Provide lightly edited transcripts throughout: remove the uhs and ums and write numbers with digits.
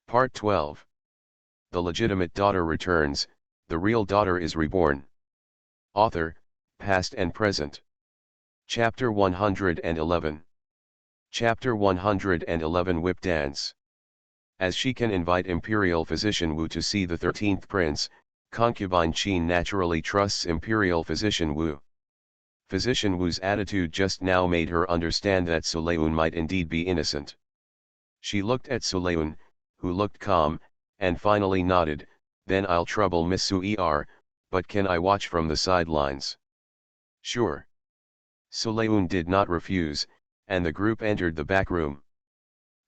Part 12. The legitimate daughter returns, the real daughter is reborn. Author, Past and Present. Chapter 111. Chapter 111 Whip Dance. As she can invite Imperial Physician Wu to see the 13th Prince, concubine Qin naturally trusts Imperial Physician Wu. Physician Wu's attitude just now made her understand that Sulayun might indeed be innocent. She looked at Sulayun, who looked calm, and finally nodded, "Then I'll trouble Miss Su'er, but can I watch from the sidelines?" "Sure." Sulayun did not refuse, and the group entered the back room.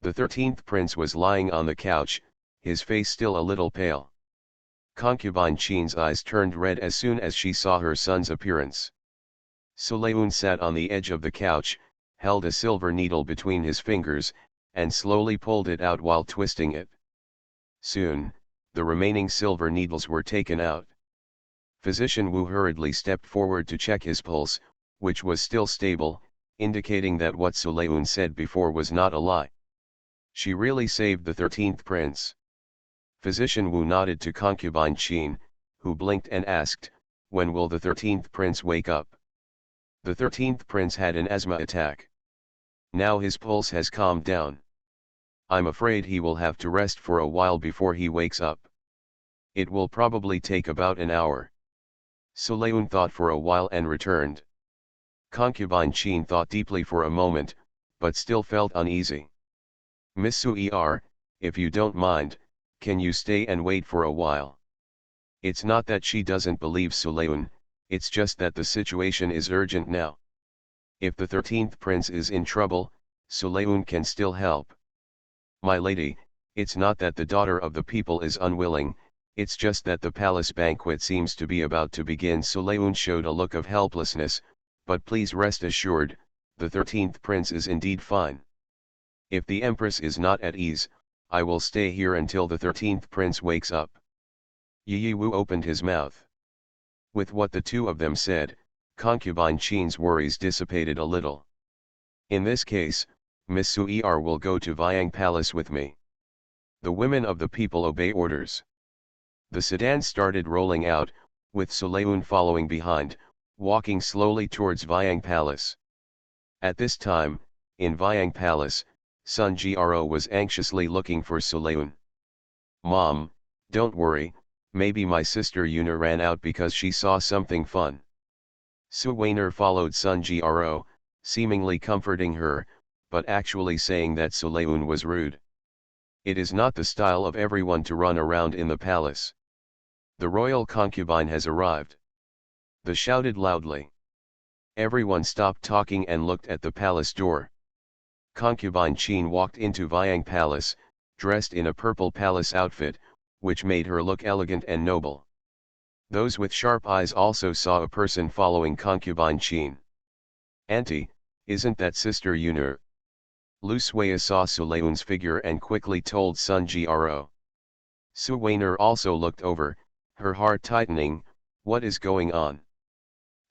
The 13th Prince was lying on the couch, his face still a little pale. Concubine Qin's eyes turned red as soon as she saw her son's appearance. Sulayun sat on the edge of the couch, held a silver needle between his fingers, and slowly pulled it out while twisting it. Soon, the remaining silver needles were taken out. Physician Wu hurriedly stepped forward to check his pulse, which was still stable, indicating that what Sulayun said before was not a lie. She really saved the 13th Prince. Physician Wu nodded to concubine Qin, who blinked and asked, "When will the 13th Prince wake up?" The 13th Prince had an asthma attack. Now his pulse has calmed down. I'm afraid he will have to rest for a while before he wakes up. It will probably take about an hour. Sulayun thought for a while and returned. Concubine Qin thought deeply for a moment, but still felt uneasy. "Miss Su'er, if you don't mind, can you stay and wait for a while?" It's not that she doesn't believe Sulayun, it's just that the situation is urgent now. If the 13th Prince is in trouble, Sulayun can still help. "My lady, it's not that the daughter of the people is unwilling, it's just that the palace banquet seems to be about to begin." Sulayun showed a look of helplessness, "But please rest assured, the 13th Prince is indeed fine. If the Empress is not at ease, I will stay here until the 13th Prince wakes up." Yi Wu opened his mouth. With what the two of them said, concubine Qin's worries dissipated a little. "In this case, Miss Su'er will go to Viang Palace with me." The women of the people obey orders. The sedan started rolling out, with Sulayun following behind, walking slowly towards Viang Palace. At this time, in Viang Palace, Sun Gro was anxiously looking for Sulayun. "Mom, don't worry, maybe my sister Yuna ran out because she saw something fun." Su Weiner followed Sun Gro, seemingly comforting her, but actually saying that Sulayun was rude. It is not the style of everyone to run around in the palace. "The royal concubine has arrived." They shouted loudly. Everyone stopped talking and looked at the palace door. Concubine Qin walked into Viang Palace, dressed in a purple palace outfit, which made her look elegant and noble. Those with sharp eyes also saw a person following concubine Qin. "Auntie, isn't that Sister Yuna?" Lu Suya saw Sulayun's figure and quickly told Sun Gro. Su Weiner also looked over, her heart tightening, "What is going on?"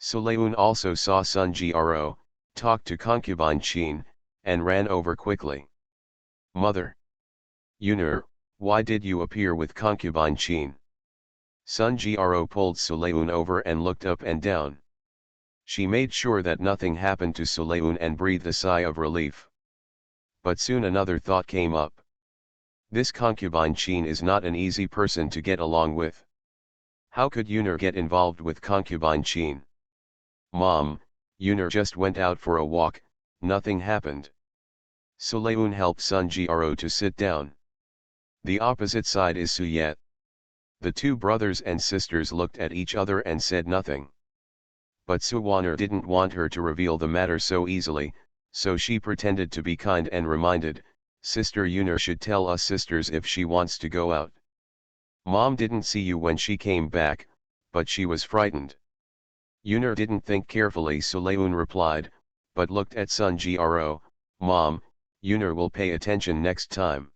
Sulayun also saw Sun Gro, talked to concubine Qin, and ran over quickly. "Mother! Yuna, why did you appear with concubine Qin?" Sun Gro pulled Sulayun over and looked up and down. She made sure that nothing happened to Sulayun and breathed a sigh of relief. But soon another thought came up. This concubine Qin is not an easy person to get along with. How could Yuna get involved with concubine Qin? "Mom, Yuna just went out for a walk, nothing happened." Sulayun helped Sun Gro to sit down. The opposite side is Suyet. The two brothers and sisters looked at each other and said nothing. But Suwaner didn't want her to reveal the matter so easily, so she pretended to be kind and reminded, "Sister Yuna should tell us sisters if she wants to go out. Mom didn't see you when she came back, but she was frightened." Yuna didn't think carefully, Sulayun replied, but looked at Sun Gro. "Mom, Yuna will pay attention next time."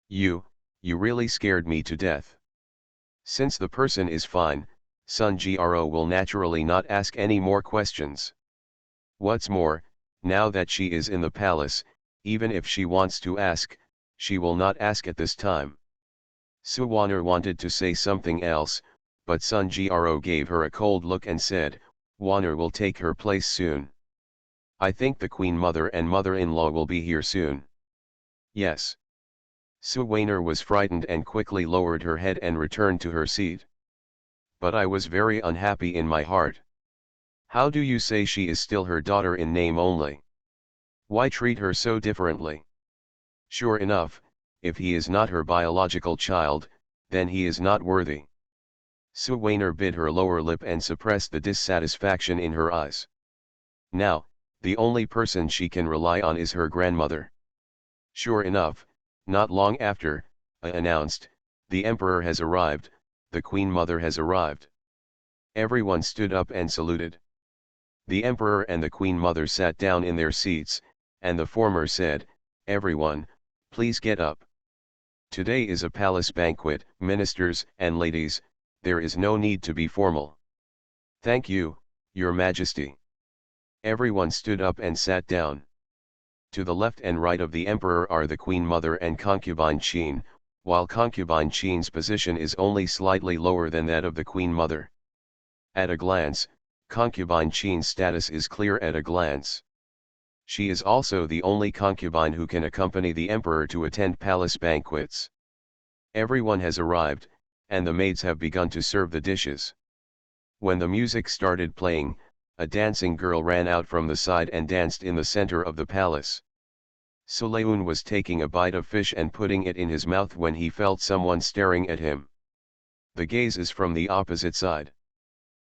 You really scared me to death." Since the person is fine, Sun Gro will naturally not ask any more questions. What's more, now that she is in the palace, even if she wants to ask, She will not ask at this time. Suwaner wanted to say something else, but Sun Gro gave her a cold look and said, Waner will take her place soon. I think the Queen Mother and mother-in-law will be here soon. Yes. Suwaner was frightened and quickly lowered her head and returned to her seat. But I was very unhappy in my heart. How do you say she is still her daughter in name only? Why treat her so differently? Sure enough, if he is not her biological child, then he is not worthy. Suwaner bit her lower lip and suppressed the dissatisfaction in her eyes. Now, the only person she can rely on is her grandmother. Sure enough, not long after, announced, the emperor has arrived, the queen mother has arrived. Everyone stood up and saluted. The emperor and the queen mother sat down in their seats, and the former said, Everyone, please get up. Today is a palace banquet, ministers and ladies, there is no need to be formal. Thank you, Your Majesty. Everyone stood up and sat down. To the left and right of the emperor are the queen mother and concubine Qin, while concubine Qin's position is only slightly lower than that of the queen mother. At a glance, concubine Qin's status is clear at a glance. She is also the only concubine who can accompany the emperor to attend palace banquets. Everyone has arrived, and the maids have begun to serve the dishes. When the music started playing, a dancing girl ran out from the side and danced in the center of the palace. Suleun was taking a bite of fish and putting it in his mouth when he felt someone staring at him. The gaze is from the opposite side.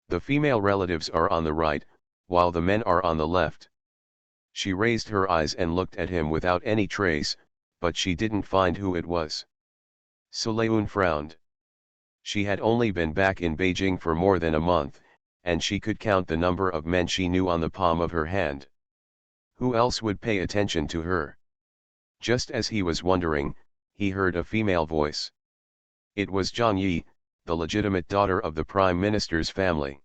The female relatives are on the right, while the men are on the left. She raised her eyes and looked at him without any trace, but she didn't find who it was. Suleun frowned. She had only been back in Beijing for more than a month, and she could count the number of men she knew on the palm of her hand. Who else would pay attention to her? Just as he was wondering, he heard a female voice. It was Zhang Yi, the legitimate daughter of the Prime Minister's family.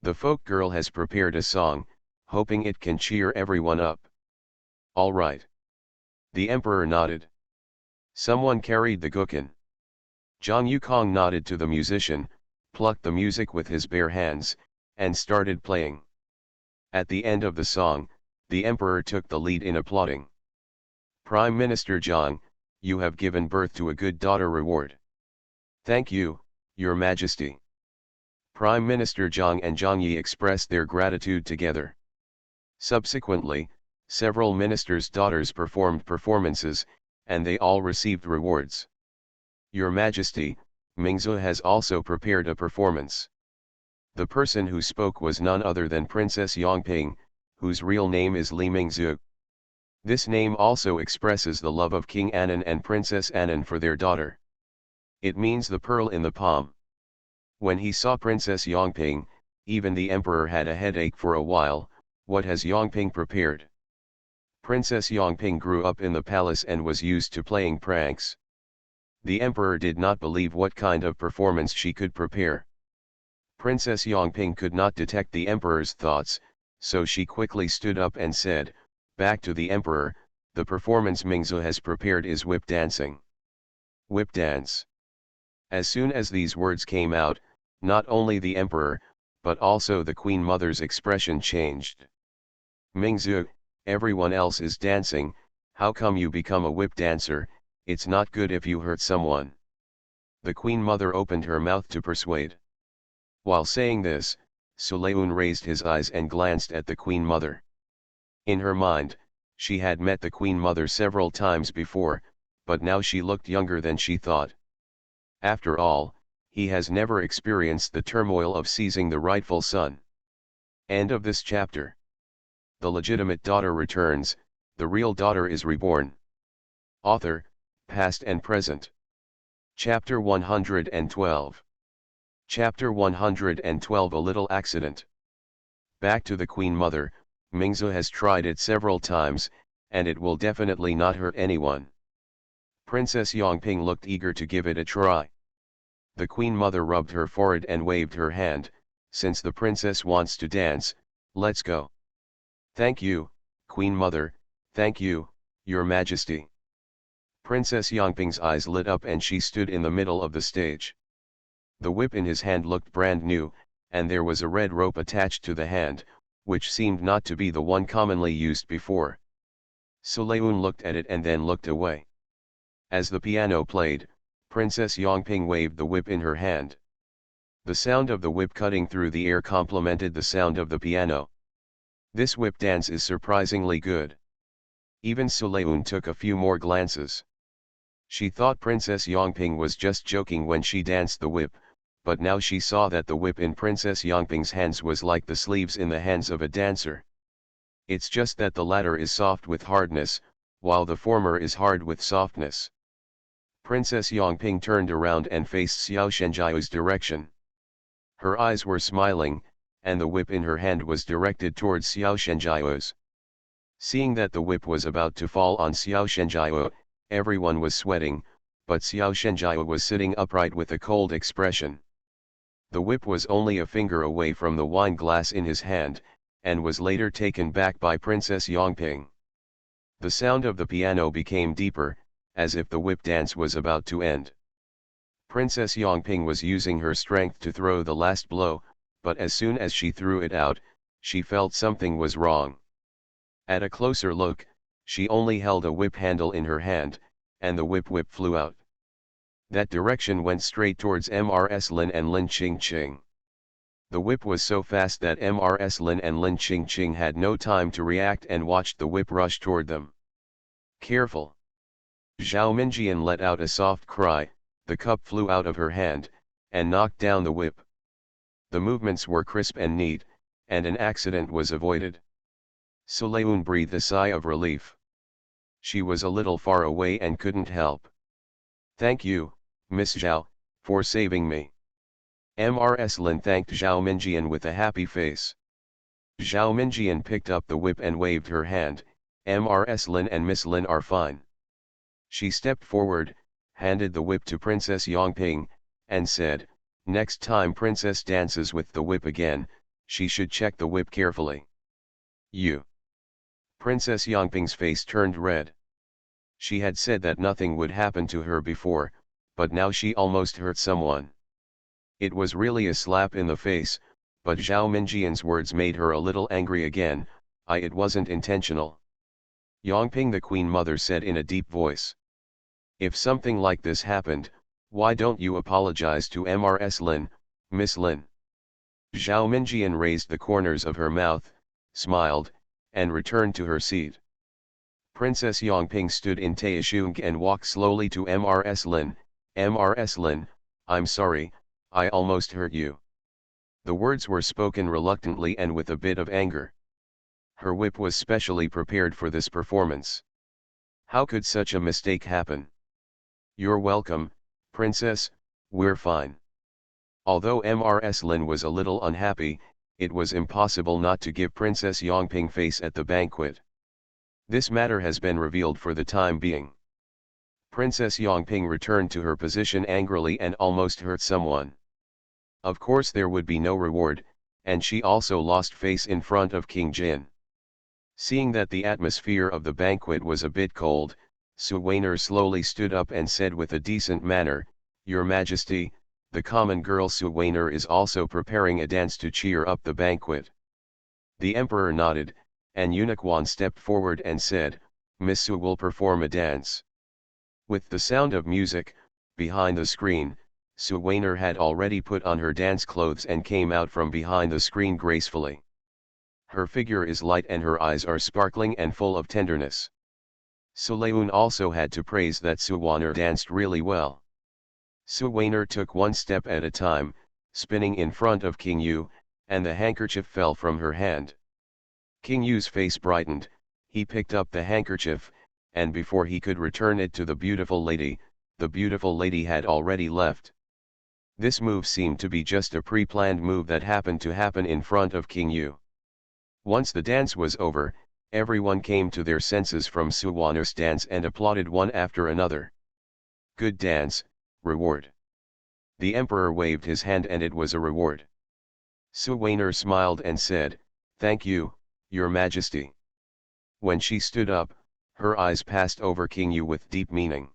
The folk girl has prepared a song, hoping it can cheer everyone up. All right. The emperor nodded. Someone carried the guqin. Zhang Yukong nodded to the musician, plucked the music with his bare hands, and started playing. At the end of the song, the emperor took the lead in applauding. Prime Minister Zhang, you have given birth to a good daughter reward. Thank you, Your Majesty. Prime Minister Zhang and Zhang Yi expressed their gratitude together. Subsequently, several ministers' daughters performed performances, and they all received rewards. Your Majesty, Mingzu has also prepared a performance. The person who spoke was none other than Princess Yongping, whose real name is Li Mingzu. This name also expresses the love of King Anan and Princess Anan for their daughter. It means the pearl in the palm. When he saw Princess Yongping, even the emperor had a headache for a while. What has Yongping prepared? Princess Yongping grew up in the palace and was used to playing pranks. The emperor did not believe what kind of performance she could prepare. Princess Yongping could not detect the emperor's thoughts, so she quickly stood up and said, back to the emperor, the performance Mingzu has prepared is whip dancing. Whip dance. As soon as these words came out, not only the emperor, but also the queen mother's expression changed. Mingzu, everyone else is dancing, how come you become a whip dancer? It's not good if you hurt someone. The queen mother opened her mouth to persuade. While saying this, Suleun raised his eyes and glanced at the queen mother. In her mind, she had met the queen mother several times before, but now she looked younger than she thought. After all, he has never experienced the turmoil of seizing the rightful son. End of this chapter. The legitimate daughter returns, the real daughter is reborn. Author, Past and Present. Chapter 112. Chapter 112 A Little Accident. Back to the Queen Mother, Mingzu has tried it several times, and it will definitely not hurt anyone. Princess Yongping looked eager to give it a try. The Queen Mother rubbed her forehead and waved her hand, since the princess wants to dance, let's go. Thank you, Queen Mother, thank you, Your Majesty. Princess Yongping's eyes lit up and she stood in the middle of the stage. The whip in his hand looked brand new, and there was a red rope attached to the hand, which seemed not to be the one commonly used before. Sulayun looked at it and then looked away. As the piano played, Princess Yongping waved the whip in her hand. The sound of the whip cutting through the air complemented the sound of the piano. This whip dance is surprisingly good. Even Sulayun took a few more glances. She thought Princess Yongping was just joking when she danced the whip, but now she saw that the whip in Princess Yongping's hands was like the sleeves in the hands of a dancer. It's just that the latter is soft with hardness, while the former is hard with softness. Princess Yongping turned around and faced Xiao Shenjiao's direction. Her eyes were smiling, and the whip in her hand was directed towards Xiao Shenjiao's. Seeing that the whip was about to fall on Xiao Shenjiao, everyone was sweating, but Xiao Shenjiao was sitting upright with a cold expression. The whip was only a finger away from the wine glass in his hand, and was later taken back by Princess Yongping. The sound of the piano became deeper, as if the whip dance was about to end. Princess Yongping was using her strength to throw the last blow, but as soon as she threw it out, she felt something was wrong. At a closer look, she only held a whip handle in her hand, and the whip flew out. That direction went straight towards Mrs. Lin and Lin Qingqing. The whip was so fast that Mrs. Lin and Lin Qingqing had no time to react and watched the whip rush toward them. Careful! Zhao Minjian let out a soft cry. The cup flew out of her hand, and knocked down the whip. The movements were crisp and neat, and an accident was avoided. Sulayun breathed a sigh of relief. She was a little far away and couldn't help. "Thank you, Miss Zhao, for saving me." Mrs. Lin thanked Zhao Minjian with a happy face. Zhao Minjian picked up the whip and waved her hand. "Mrs. Lin and Miss Lin are fine." She stepped forward, handed the whip to Princess Yongping, and said, "Next time Princess dances with the whip again, she should check the whip carefully." "You." Princess Yongping's face turned red. She had said that nothing would happen to her before, but now she almost hurt someone. It was really a slap in the face, but Zhao Minjian's words made her a little angry again. It wasn't intentional." Yongping the Queen Mother said in a deep voice. "If something like this happened, why don't you apologize to Mrs. Lin, Miss Lin?" Zhao Minjian raised the corners of her mouth, smiled, and returned to her seat. Princess Yongping stood in Taishung and walked slowly to Mrs. Lin. "Mrs. Lin, I'm sorry, I almost hurt you." The words were spoken reluctantly and with a bit of anger. Her whip was specially prepared for this performance. How could such a mistake happen? "You're welcome, Princess, we're fine." Although Mrs. Lin was a little unhappy, it was impossible not to give Princess Yongping face at the banquet. This matter has been revealed for the time being. Princess Yongping returned to her position angrily and almost hurt someone. Of course there would be no reward, and she also lost face in front of King Jin. Seeing that the atmosphere of the banquet was a bit cold, Su Weiner slowly stood up and said with a decent manner, "Your Majesty, the common girl Su Weiner is also preparing a dance to cheer up the banquet." The emperor nodded, and Eunuch Wan stepped forward and said, "Miss Su will perform a dance." With the sound of music, behind the screen, Su Weiner had already put on her dance clothes and came out from behind the screen gracefully. Her figure is light and her eyes are sparkling and full of tenderness. Sulayun also had to praise that Su Weiner danced really well. Su Weiner took one step at a time, spinning in front of King Yu, and the handkerchief fell from her hand. King Yu's face brightened, he picked up the handkerchief, and before he could return it to the beautiful lady had already left. This move seemed to be just a pre-planned move that happened to happen in front of King Yu. Once the dance was over, everyone came to their senses from Su Weiner's dance and applauded one after another. "Good dance, reward." The emperor waved his hand and it was a reward. Su Weiner smiled and said, "Thank you, Your Majesty." When she stood up, her eyes passed over King Yu with deep meaning.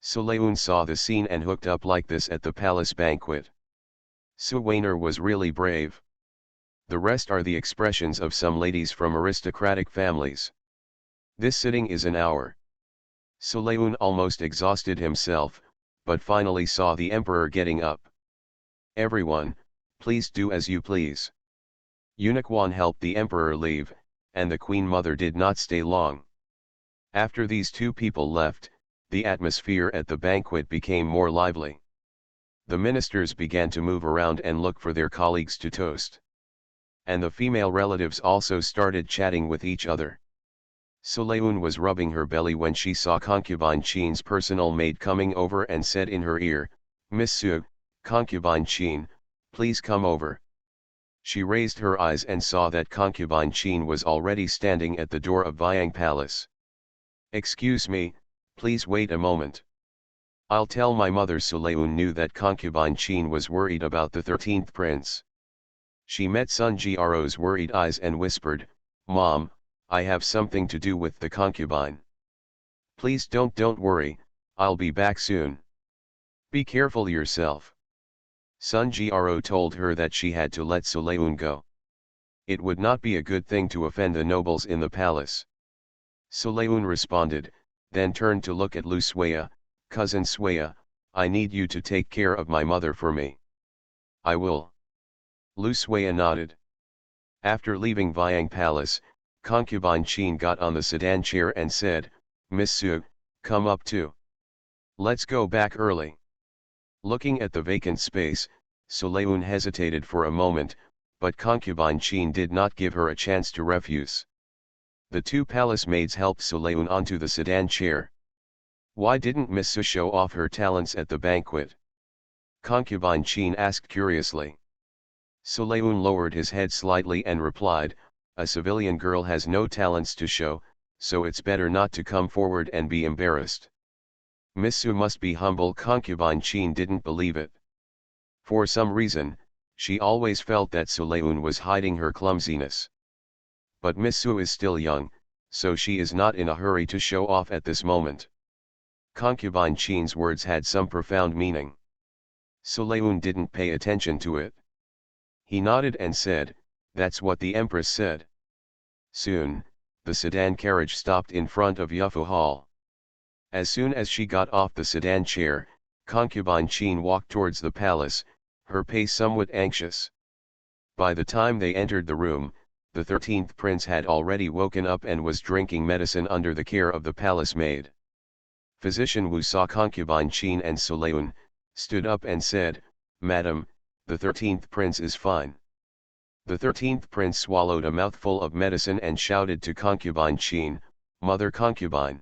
Sulayun saw the scene and hooked up like this at the palace banquet. Suwainer was really brave. The rest are the expressions of some ladies from aristocratic families. This sitting is an hour. Sulayun almost exhausted himself, but finally saw the emperor getting up. Everyone, please do as you please. Eunuch Wan helped the emperor leave, and the queen mother did not stay long. After these two people left, the atmosphere at the banquet became more lively. The ministers began to move around and look for their colleagues to toast. And the female relatives also started chatting with each other. Sulayun was rubbing her belly when she saw concubine Qin's personal maid coming over and said in her ear, "Miss Su, concubine Qin, please come over." She raised her eyes and saw that concubine Qin was already standing at the door of Vyang Palace. "Excuse me, please wait a moment. I'll tell my mother." Sulayun knew that concubine Qin was worried about the 13th prince. She met Sun Jiaro's worried eyes and whispered, "Mom, I have something to do with the concubine. Please don't worry, I'll be back soon. Be careful yourself." Sun Jiaro told her that she had to let Sulayun go. It would not be a good thing to offend the nobles in the palace. Sulayun responded, then turned to look at Lu Suya, "Cousin Suya, I need you to take care of my mother for me." "I will." Lu Suya nodded. After leaving Vyang Palace, concubine Qin got on the sedan chair and said, "Miss Su, come up too. Let's go back early." Looking at the vacant space, Sulayun hesitated for a moment, but concubine Qin did not give her a chance to refuse. The two palace maids helped Sulayun onto the sedan chair. "Why didn't Miss Su show off her talents at the banquet?" concubine Qin asked curiously. Sulayun lowered his head slightly and replied, "A civilian girl has no talents to show, so it's better not to come forward and be embarrassed." "Miss Su must be humble." Concubine Qin didn't believe it. For some reason, she always felt that Sulayun was hiding her clumsiness. But Miss Su is still young, so she is not in a hurry to show off at this moment. Concubine Qin's words had some profound meaning. Sulayun didn't pay attention to it. He nodded and said, "That's what the Empress said." Soon, the sedan carriage stopped in front of Yufu Hall. As soon as she got off the sedan chair, concubine Qin walked towards the palace, her pace somewhat anxious. By the time they entered the room, the 13th prince had already woken up and was drinking medicine under the care of the palace maid. Physician Wu saw concubine Qin and Sulayun, stood up and said, "Madam, the 13th prince is fine." The 13th prince swallowed a mouthful of medicine and shouted to concubine Qin, "Mother concubine.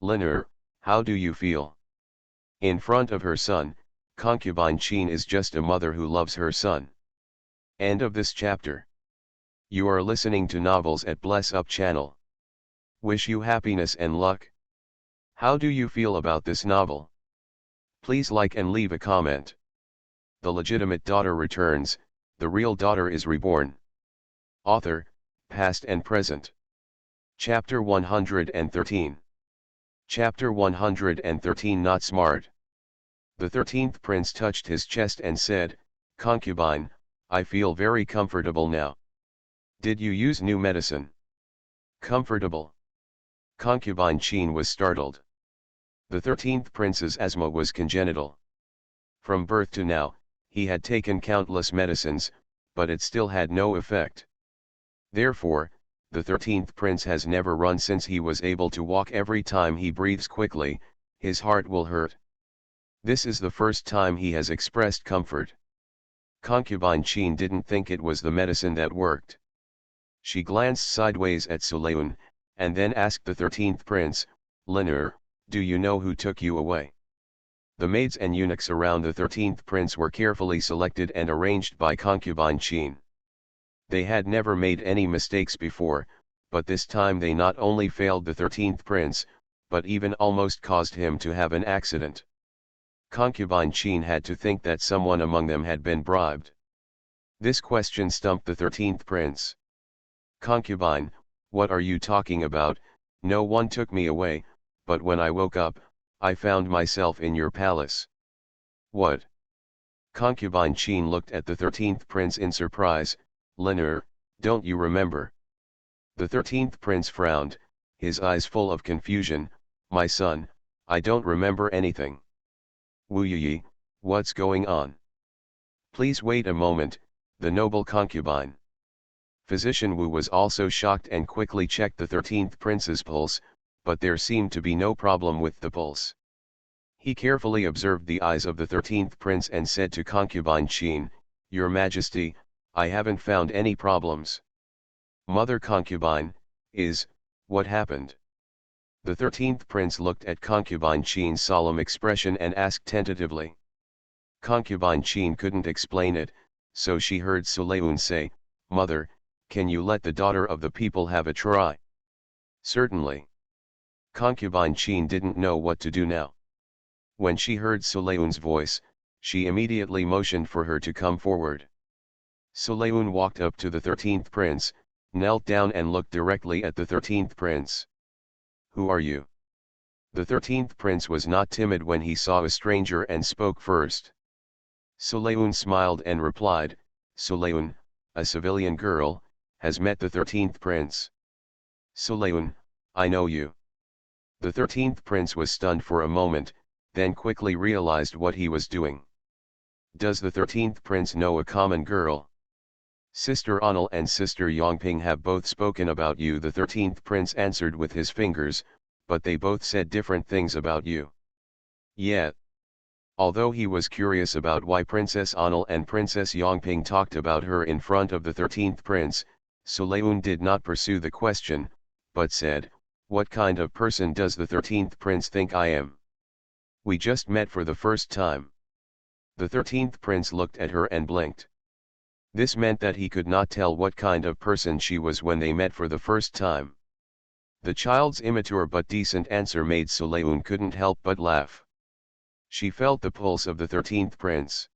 Linner, how do you feel?" In front of her son, concubine Qin is just a mother who loves her son. End of this chapter. You are listening to novels at Bless Up channel. Wish you happiness and luck. How do you feel about this novel? Please like and leave a comment. The legitimate daughter returns, the real daughter is reborn. Author, past and present. Chapter 113. Chapter 113. Not smart. The 13th prince touched his chest and said, "Concubine, I feel very comfortable now. Did you use new medicine?" "Comfortable?" Concubine Qin was startled. The 13th prince's asthma was congenital. From birth to now, he had taken countless medicines, but it still had no effect. Therefore, the 13th prince has never run since he was able to walk. Every time he breathes quickly, his heart will hurt. This is the first time he has expressed comfort. Concubine Qin didn't think it was the medicine that worked. She glanced sideways at Sulayun, and then asked the 13th prince, "Linner, do you know who took you away?" The maids and eunuchs around the 13th prince were carefully selected and arranged by concubine Qin. They had never made any mistakes before, but this time they not only failed the 13th prince, but even almost caused him to have an accident. Concubine Qin had to think that someone among them had been bribed. This question stumped the 13th prince. "Concubine, what are you talking about? No one took me away, but when I woke up, I found myself in your palace. What? Concubine Qin looked at the 13th prince in surprise. Lenore, don't you remember? The 13th prince frowned, his eyes full of confusion. My son, I don't remember anything. Wu Yi, what's going on? Please wait a moment, the noble concubine. Physician Wu was also shocked and quickly checked the 13th prince's pulse, but there seemed to be no problem with the pulse. He carefully observed the eyes of the 13th prince and said to concubine Qin, Your Majesty, I haven't found any problems. Mother concubine, what happened? The 13th prince looked at concubine Qin's solemn expression and asked tentatively. Concubine Qin couldn't explain it, so she heard Sulayun say, Mother, can you let the daughter of the people have a try? Certainly. Concubine Qin didn't know what to do now. When she heard Sulayun's voice, she immediately motioned for her to come forward. Sulayun walked up to the 13th prince, knelt down and looked directly at the 13th prince. Who are you? The 13th prince was not timid when he saw a stranger and spoke first. Sulayun smiled and replied, Sulayun, a civilian girl, has met the 13th prince. Sulayun, I know you. The 13th prince was stunned for a moment, then quickly realized what he was doing. Does the 13th prince know a common girl? Sister Anil and Sister Yongping have both spoken about you, the 13th prince answered with his fingers, but they both said different things about you. Yet, although he was curious about why Princess Anil and Princess Yongping talked about her in front of the 13th prince, Sulayun did not pursue the question, but said, What kind of person does the 13th prince think I am? We just met for the first time. The 13th prince looked at her and blinked. This meant that he could not tell what kind of person she was when they met for the first time. The child's immature but decent answer made Sulayun couldn't help but laugh. She felt the pulse of the 13th prince.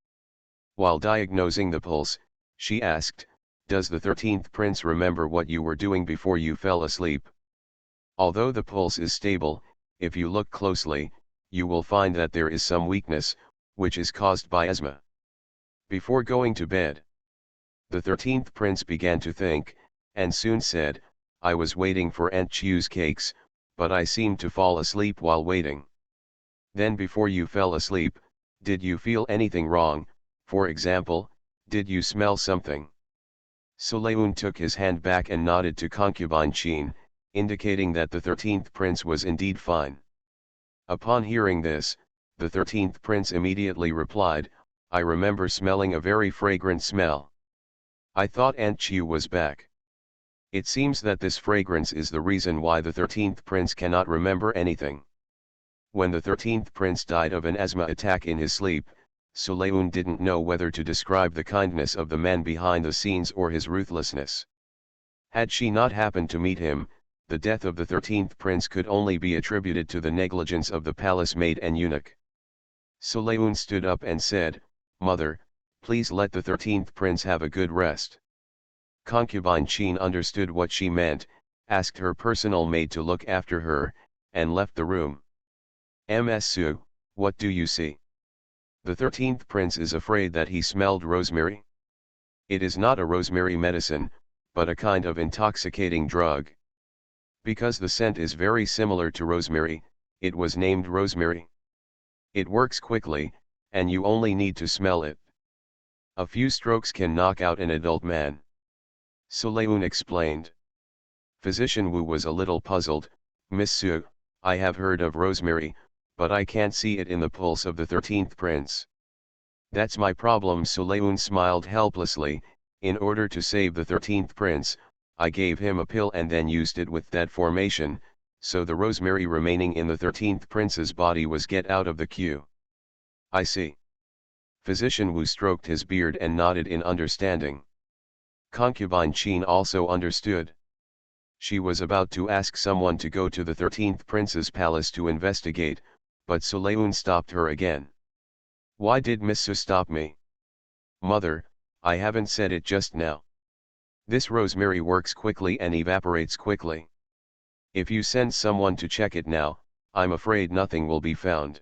While diagnosing the pulse, she asked, Does the 13th prince remember what you were doing before you fell asleep? Although the pulse is stable, if you look closely, you will find that there is some weakness, which is caused by asthma. Before going to bed, the 13th prince began to think, and soon said, I was waiting for Aunt Chu's cakes, but I seemed to fall asleep while waiting. Then before you fell asleep, did you feel anything wrong, for example, did you smell something? Sulayun took his hand back and nodded to concubine Qin, indicating that the 13th prince was indeed fine. Upon hearing this, the 13th prince immediately replied, I remember smelling a very fragrant smell. I thought Aunt Chu was back. It seems that this fragrance is the reason why the 13th prince cannot remember anything. When the 13th prince died of an asthma attack in his sleep, Sulayun didn't know whether to describe the kindness of the man behind the scenes or his ruthlessness. Had she not happened to meet him, the death of the 13th prince could only be attributed to the negligence of the palace maid and eunuch. Sulayun stood up and said, Mother, please let the 13th prince have a good rest. Concubine Qin understood what she meant, asked her personal maid to look after her, and left the room. Ms. Su, what do you see? The 13th prince is afraid that he smelled rosemary. It is not a rosemary medicine, but a kind of intoxicating drug. Because the scent is very similar to rosemary, it was named rosemary. It works quickly, and you only need to smell it. A few strokes can knock out an adult man. Sulayun explained. Physician Wu was a little puzzled. Miss Su, I have heard of rosemary, but I can't see it in the pulse of the 13th prince. That's my problem. Sulayun smiled helplessly. In order to save the 13th prince, I gave him a pill and then used it with that formation, so the rosemary remaining in the 13th prince's body was get out of the queue. I see. Physician Wu stroked his beard and nodded in understanding. Concubine Qin also understood. She was about to ask someone to go to the 13th prince's palace to investigate, but Sulayun stopped her again. Why did Miss Su stop me? Mother, I haven't said it just now. This rosemary works quickly and evaporates quickly. If you send someone to check it now, I'm afraid nothing will be found.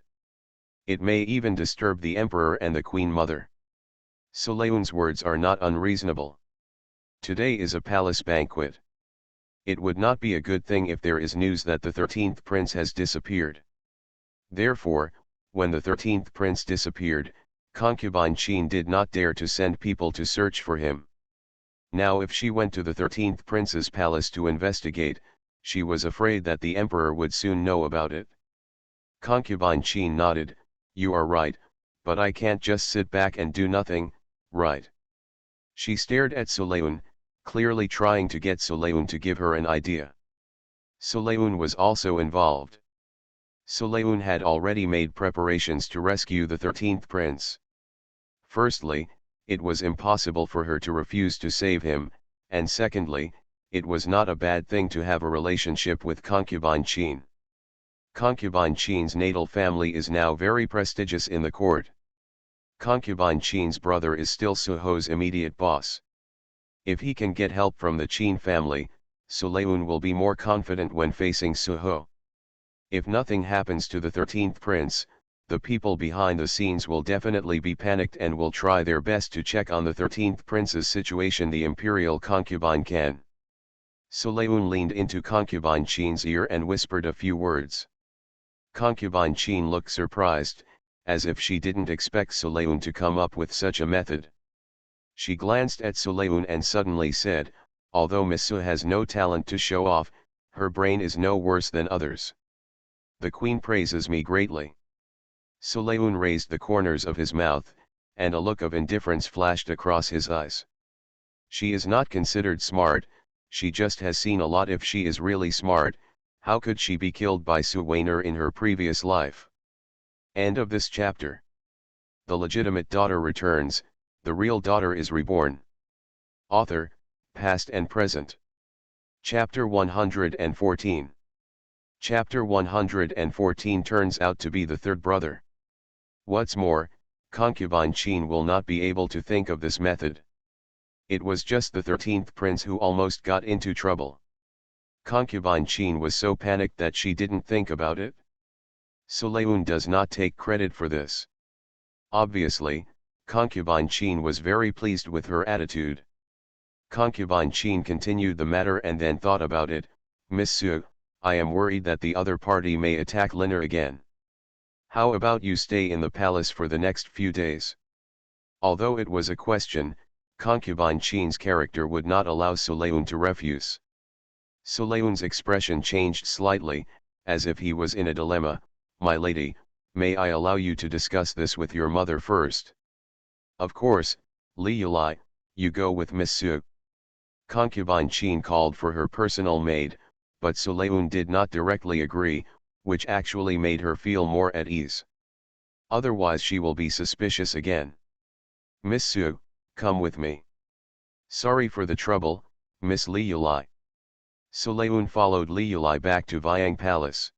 It may even disturb the emperor and the queen mother. Sulayun's words are not unreasonable. Today is a palace banquet. It would not be a good thing if there is news that the 13th prince has disappeared. Therefore, when the 13th prince disappeared, concubine Qin did not dare to send people to search for him. Now if she went to the 13th prince's palace to investigate, she was afraid that the emperor would soon know about it. Concubine Qin nodded, "You are right, but I can't just sit back and do nothing, right?" She stared at Sulayun, clearly trying to get Sulayun to give her an idea. Sulayun was also involved. Sulayun had already made preparations to rescue the 13th prince. Firstly, it was impossible for her to refuse to save him, and secondly, it was not a bad thing to have a relationship with concubine Qin. Concubine Qin's natal family is now very prestigious in the court. Concubine Qin's brother is still Suho's immediate boss. If he can get help from the Qin family, Sulayun will be more confident when facing Suho. If nothing happens to the 13th prince, the people behind the scenes will definitely be panicked and will try their best to check on the 13th prince's situation. The imperial concubine can. Sulayun leaned into concubine Qin's ear and whispered a few words. Concubine Qin looked surprised, as if she didn't expect Sulayun to come up with such a method. She glanced at Sulayun and suddenly said, "Although Miss Su has no talent to show off, her brain is no worse than others. The queen praises me greatly." Sulayun raised the corners of his mouth, and a look of indifference flashed across his eyes. "She is not considered smart, she just has seen a lot. If she is really smart, how could she be killed by Su Weiner in her previous life?" End of this chapter. The legitimate daughter returns, the real daughter is reborn. Author, past and present. Chapter 114. Chapter 114 turns out to be the third brother. What's more, concubine Qin will not be able to think of this method. It was just the 13th prince who almost got into trouble. Concubine Qin was so panicked that she didn't think about it. Sulayun does not take credit for this. Obviously, concubine Qin was very pleased with her attitude. Concubine Qin continued the matter and then thought about it. "Miss Su, I am worried that the other party may attack Liner again. How about you stay in the palace for the next few days?" Although it was a question, concubine Qin's character would not allow Sulayun to refuse. Sulayun's expression changed slightly, as if he was in a dilemma. "My lady, may I allow you to discuss this with your mother first?" "Of course, Li Yulai, you go with Miss Su." Concubine Qin called for her personal maid, but Sulayun did not directly agree, which actually made her feel more at ease. Otherwise she will be suspicious again. "Miss Su, come with me." "Sorry for the trouble, Miss Li Yulai." Sulayun followed Li Yulai back to Vyang Palace.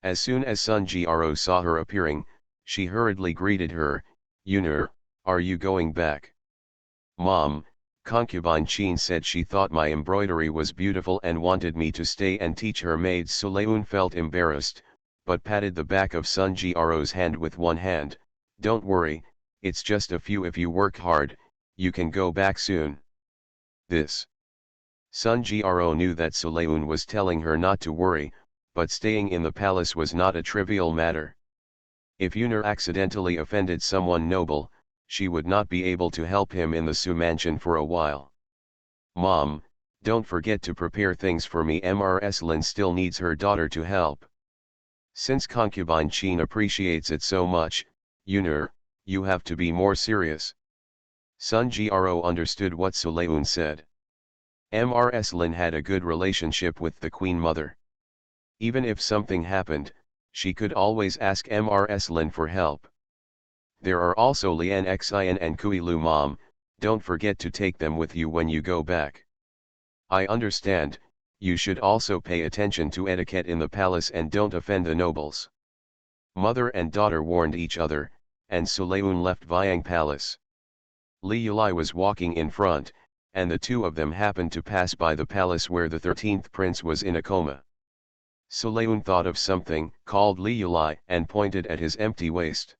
As soon as Sun Jiaro saw her appearing, she hurriedly greeted her. "Yunur, are you going back?" "Mom," concubine Qin said she thought my embroidery was beautiful and wanted me to stay and teach her maids. Sulayun felt embarrassed, but patted the back of Sun Jiaro's hand with one hand. "Don't worry, it's just a few. If you work hard, you can go back soon." This. Sun Jiaro knew that Sulayun was telling her not to worry, but staying in the palace was not a trivial matter. If Yunur accidentally offended someone noble, she would not be able to help him in the Su mansion for a while. "Mom, don't forget to prepare things for me. Mrs. Lin still needs her daughter to help." Since concubine Qin appreciates it so much, "Yunur, you have to be more serious." Sun Jiaro understood what Sulayun said. Mrs. Lin had a good relationship with the Queen Mother. Even if something happened, she could always ask Mrs. Lin for help. "There are also Lian Xian and Kui Lu. Mom, don't forget to take them with you when you go back." "I understand, you should also pay attention to etiquette in the palace and don't offend the nobles." Mother and daughter warned each other, and Sulayun left Vyang Palace. Li Yulai was walking in front, and the two of them happened to pass by the palace where the 13th prince was in a coma. Sulayun thought of something, called Li Yulai and pointed at his empty waist.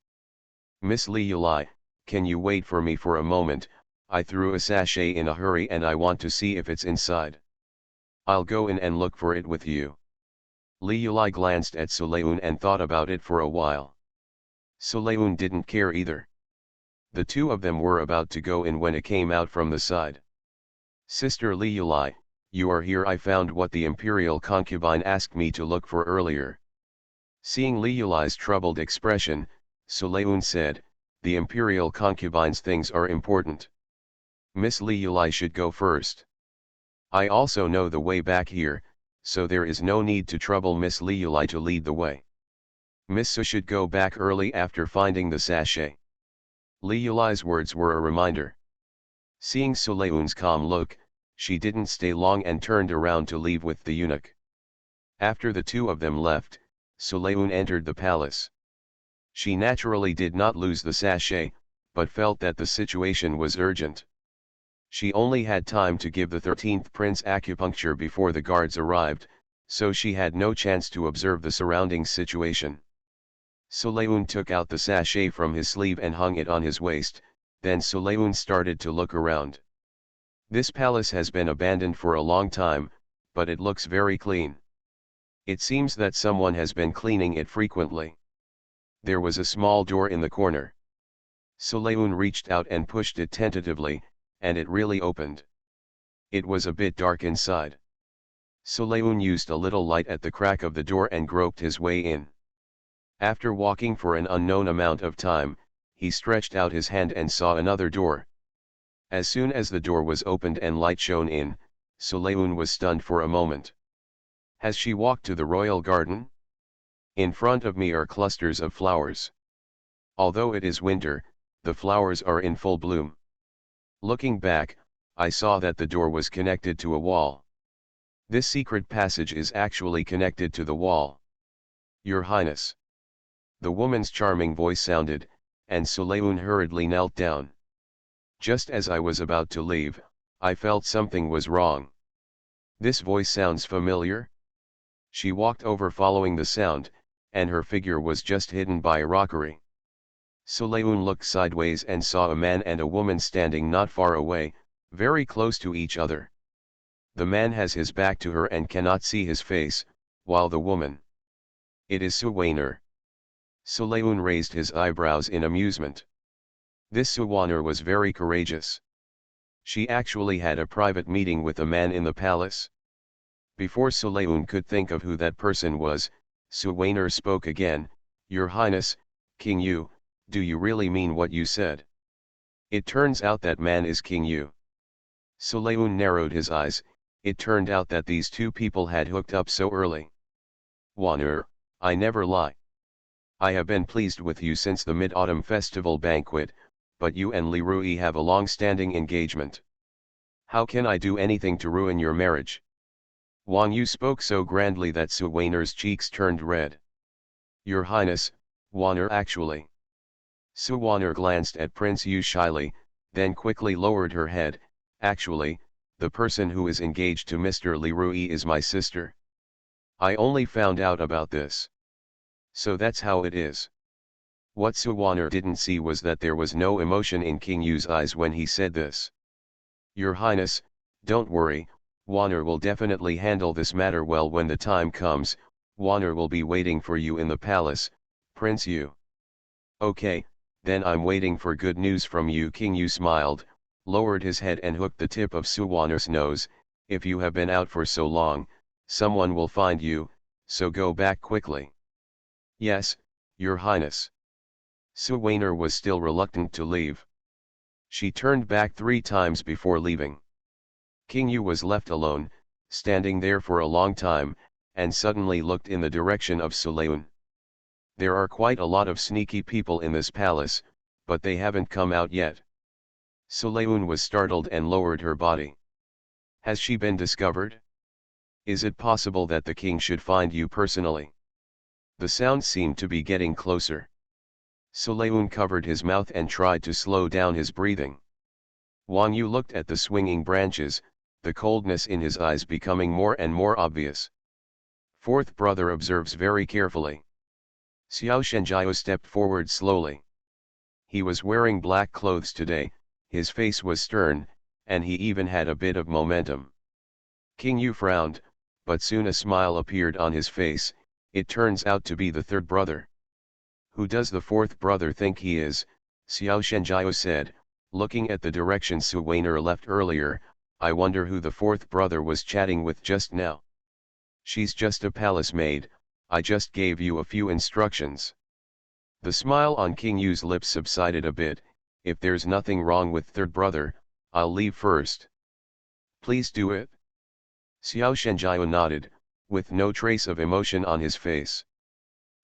Miss Li Yulai, can you wait for me for a moment? I threw a sachet in a hurry and I want to see if it's inside. I'll go in and look for it with you. Li Yulai glanced at Sulayun and thought about it for a while. Sulayun didn't care either. The two of them were about to go in when it came out from the side. Sister Li Yulai, you are here. I found what the imperial concubine asked me to look for earlier. Seeing Li Yulai's troubled expression, Sulayun said, the imperial concubine's things are important. Miss Li Yulai should go first. I also know the way back here, so there is no need to trouble Miss Li Yulai to lead the way. Miss Su should go back early after finding the sachet. Li Yulai's words were a reminder. Seeing Sulayun's calm look, she didn't stay long and turned around to leave with the eunuch. After the two of them left, Sulayun entered the palace. She naturally did not lose the sachet, but felt that the situation was urgent. She only had time to give the 13th prince acupuncture before the guards arrived, so she had no chance to observe the surrounding situation. Sulayun took out the sachet from his sleeve and hung it on his waist, then Sulayun started to look around. This palace has been abandoned for a long time, but it looks very clean. It seems that someone has been cleaning it frequently. There was a small door in the corner. Sulayun reached out and pushed it tentatively, and it really opened. It was a bit dark inside. Sulayun used a little light at the crack of the door and groped his way in. After walking for an unknown amount of time, he stretched out his hand and saw another door. As soon as the door was opened and light shone in, Sulayun was stunned for a moment. Has she walked to the royal garden? In front of me are clusters of flowers. Although it is winter, the flowers are in full bloom. Looking back, I saw that the door was connected to a wall. This secret passage is actually connected to the wall. Your Highness. The woman's charming voice sounded, and Sulayun hurriedly knelt down. Just as I was about to leave, I felt something was wrong. This voice sounds familiar? She walked over following the sound, and her figure was just hidden by a rockery. Sulayun looked sideways and saw a man and a woman standing not far away, very close to each other. The man has his back to her and cannot see his face, while the woman. It is Suwainer. Sulayun raised his eyebrows in amusement. This Suwainer was very courageous. She actually had a private meeting with a man in the palace. Before Sulayun could think of who that person was, Suwainer spoke again, Your Highness, King Yu, do you really mean what you said? It turns out that man is King Yu. Sulayun narrowed his eyes. It turned out that these two people had hooked up so early. Wanner, I never lie. I have been pleased with you since the Mid-Autumn Festival banquet, but you and Li Rui have a long-standing engagement. How can I do anything to ruin your marriage? Wang Yu spoke so grandly that Suwainer's cheeks turned red. Your Highness, Wanner actually. Suwainer glanced at Prince Yu shyly, then quickly lowered her head. Actually, the person who is engaged to Mr. Li Rui is my sister. I only found out about this. So that's how it is. What Suwainer didn't see was that there was no emotion in King Yu's eyes when he said this. Your Highness, don't worry, Wanner will definitely handle this matter well when the time comes. Wanner will be waiting for you in the palace, Prince Yu. Okay, then I'm waiting for good news from you. King Yu smiled, lowered his head and hooked the tip of Suwainer's nose. If you have been out for so long, someone will find you, so go back quickly. Yes, Your Highness. Suwainer was still reluctant to leave. She turned back 3 times before leaving. King Yu was left alone, standing there for a long time, and suddenly looked in the direction of Sulayun. There are quite a lot of sneaky people in this palace, but they haven't come out yet. Sulayun was startled and lowered her body. Has she been discovered? Is it possible that the king should find you personally? The sound seemed to be getting closer. Sulayun covered his mouth and tried to slow down his breathing. Wang Yu looked at the swinging branches, the coldness in his eyes becoming more and more obvious. Fourth brother observes very carefully. Xiao Shenjiao stepped forward slowly. He was wearing black clothes today, his face was stern, and he even had a bit of momentum. King Yu frowned, but soon a smile appeared on his face. It turns out to be the third brother. Who does the fourth brother think he is? Xiao Shenjiao said, looking at the direction Su Weiner left earlier. I wonder who the fourth brother was chatting with just now. She's just a palace maid, I just gave you a few instructions. The smile on King Yu's lips subsided a bit. If there's nothing wrong with third brother, I'll leave first. Please do it. Xiao Shenjiao nodded, with no trace of emotion on his face.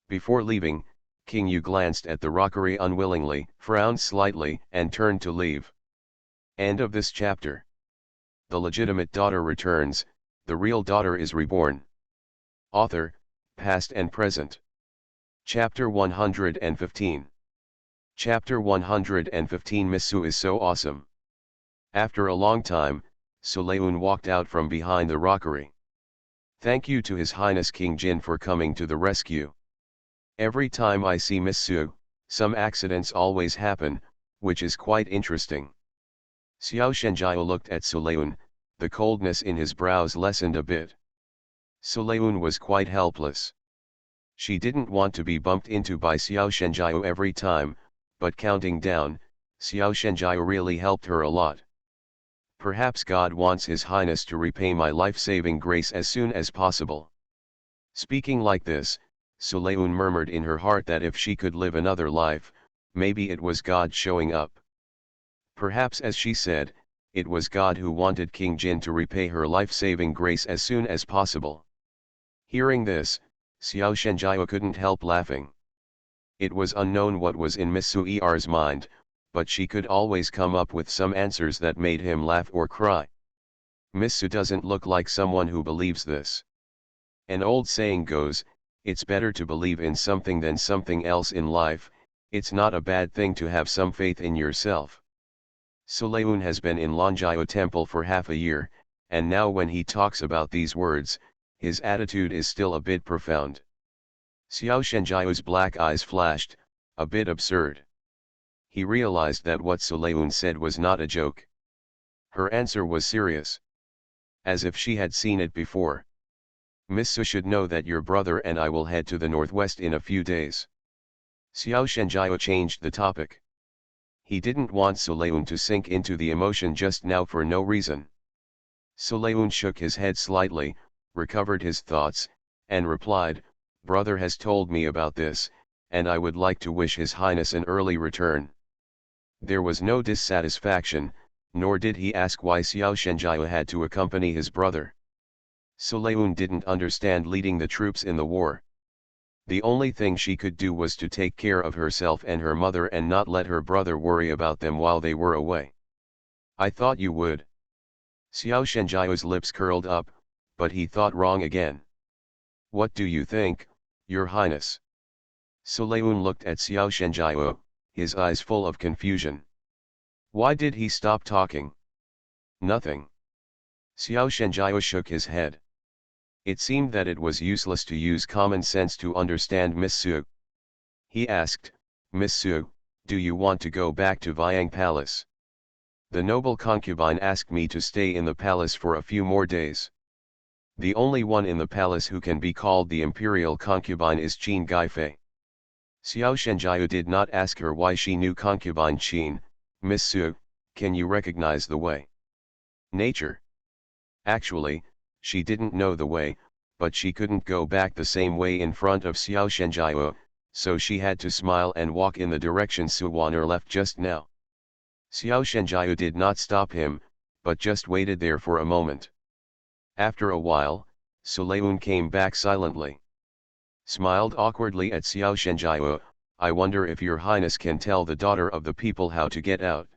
Before leaving, King Yu glanced at the rockery unwillingly, frowned slightly, and turned to leave. End of this chapter. The legitimate daughter returns, the real daughter is reborn. Author, past and present. Chapter 115. Chapter 115. Miss Su is so awesome. After a long time, Sulayun walked out from behind the rockery. Thank you to His Highness King Jin for coming to the rescue. Every time I see Miss Su, some accidents always happen, which is quite interesting. Xiao Shenjiao looked at Sulayun, the coldness in his brows lessened a bit. Sulayun was quite helpless. She didn't want to be bumped into by Xiao Shenjiao every time, but counting down, Xiao Shenjiao really helped her a lot. Perhaps God wants His Highness to repay my life-saving grace as soon as possible. Speaking like this, Sulayun murmured in her heart that if she could live another life, maybe it was God showing up. Perhaps, as she said, it was God who wanted King Jin to repay her life-saving grace as soon as possible. Hearing this, Xiao Shenjiao couldn't help laughing. It was unknown what was in Miss Su'er's mind, but she could always come up with some answers that made him laugh or cry. Miss Su doesn't look like someone who believes this. An old saying goes, it's better to believe in something than something else in life. It's not a bad thing to have some faith in yourself. Sulayun has been in Lanjiao Temple for half a year, and now when he talks about these words, his attitude is still a bit profound. Xiao Shenjiao's black eyes flashed, a bit absurd. He realized that what Sulayun said was not a joke. Her answer was serious. As if she had seen it before. Miss Su should know that your brother and I will head to the northwest in a few days. Xiao Shenjiao changed the topic. He didn't want Sulayun to sink into the emotion just now for no reason. Sulayun shook his head slightly, recovered his thoughts, and replied, Brother has told me about this, and I would like to wish His Highness an early return. There was no dissatisfaction, nor did he ask why Xiao Shenjiao had to accompany his brother. Sulayun didn't understand leading the troops in the war. The only thing she could do was to take care of herself and her mother and not let her brother worry about them while they were away. I thought you would. Xiao Shenjiao's lips curled up, but he thought wrong again. What do you think, Your Highness? Sulayun looked at Xiao Shenjiao, his eyes full of confusion. Why did he stop talking? Nothing. Xiao Shenjiao shook his head. It seemed that it was useless to use common sense to understand Miss Su. He asked, Miss Su, do you want to go back to Viang Palace? The noble concubine asked me to stay in the palace for a few more days. The only one in the palace who can be called the imperial concubine is Qin Gaifei. Xiao Shenjiao did not ask her why she knew concubine Qin. Miss Su, can you recognize the way? Nature. Actually, she didn't know the way, but she couldn't go back the same way in front of Xiao Shenjiao, so she had to smile and walk in the direction Su Weiner left just now. Xiao Shenjiao did not stop him, but just waited there for a moment. After a while, Sulayun came back silently. Smiled awkwardly at Xiao Shenjiao, I wonder if Your Highness can tell the daughter of the people how to get out.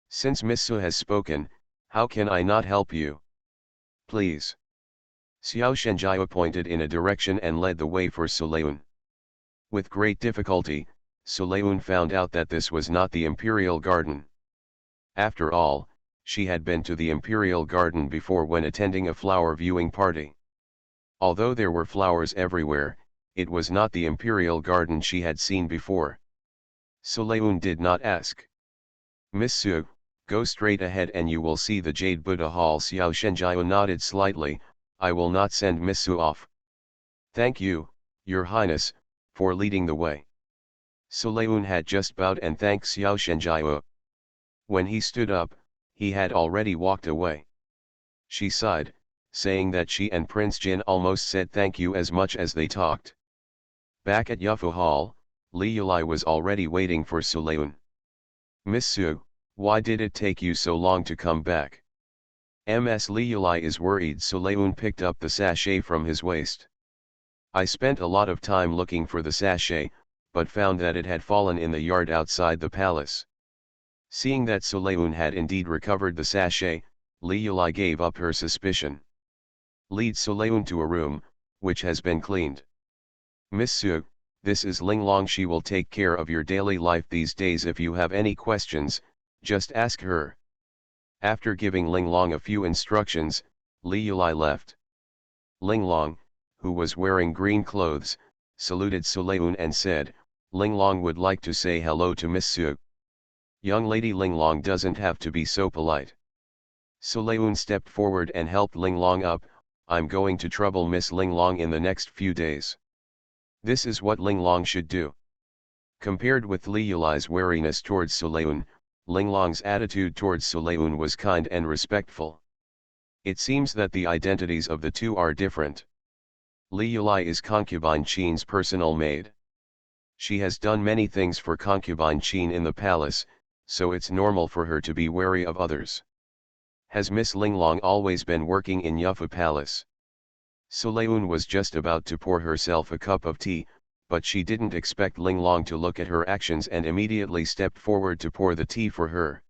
Since Miss Su has spoken, how can I not help you? Please. Xiao Shenjiao pointed in a direction and led the way for Sulayun. With great difficulty, Sulayun found out that this was not the imperial garden. After all, she had been to the imperial garden before when attending a flower viewing party. Although there were flowers everywhere, it was not the imperial garden she had seen before. Sulayun did not ask. "Miss Su, go straight ahead and you will see the Jade Buddha Hall." Xiao Shenjiao nodded slightly. "I will not send Miss Su off." "Thank you, Your Highness, for leading the way." Sulayun had just bowed and thanked Xiao Shenjiao. When he stood up, he had already walked away. She sighed, saying that she and Prince Jin almost said thank you as much as they talked. Back at Yufu Hall, Li Yulai was already waiting for Sulayun. "Miss Su, why did it take you so long to come back?" Ms. Li Yulai is worried. Sulayun picked up the sachet from his waist. "I spent a lot of time looking for the sachet, but found that it had fallen in the yard outside the palace." Seeing that Sulayun had indeed recovered the sachet, Li Yulai gave up her suspicion. "Lead Sulayun to a room, which has been cleaned." "Miss Su, this is Linglong. She will take care of your daily life these days. If you have any questions, just ask her." After giving Linglong a few instructions, Li Yulai left. Linglong, who was wearing green clothes, saluted Sulayun and said, "Linglong would like to say hello to Miss Su." "Young lady, Linglong doesn't have to be so polite." Sulayun stepped forward and helped Linglong up. "I'm going to trouble Miss Linglong in the next few days." This is what Linglong should do. Compared with Li Yulai's wariness towards Sulayun, Linglong's attitude towards Sulayun was kind and respectful. It seems that the identities of the two are different. Li Yulai is concubine Qin's personal maid. She has done many things for concubine Qin in the palace, so it's normal for her to be wary of others. Has Miss Linglong always been working in Yufu Palace? Sulayun was just about to pour herself a cup of tea, but she didn't expect Linglong to look at her actions and immediately stepped forward to pour the tea for her.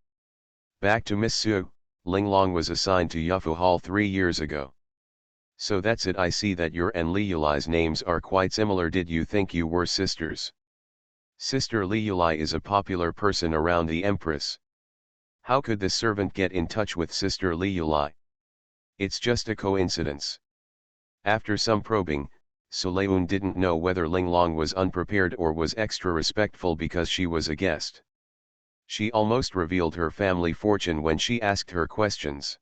Back to Miss Su, Linglong was assigned to Yufu Hall 3 years ago. "So that's it. I see that your and Li Yulai's names are quite similar. Did you think you were sisters?" Sister Li Yulai is a popular person around the Empress. How could the servant get in touch with Sister Li Yulai? It's just a coincidence. After some probing, Sulayun didn't know whether Linglong was unprepared or was extra respectful because she was a guest. She almost revealed her family fortune when she asked her questions.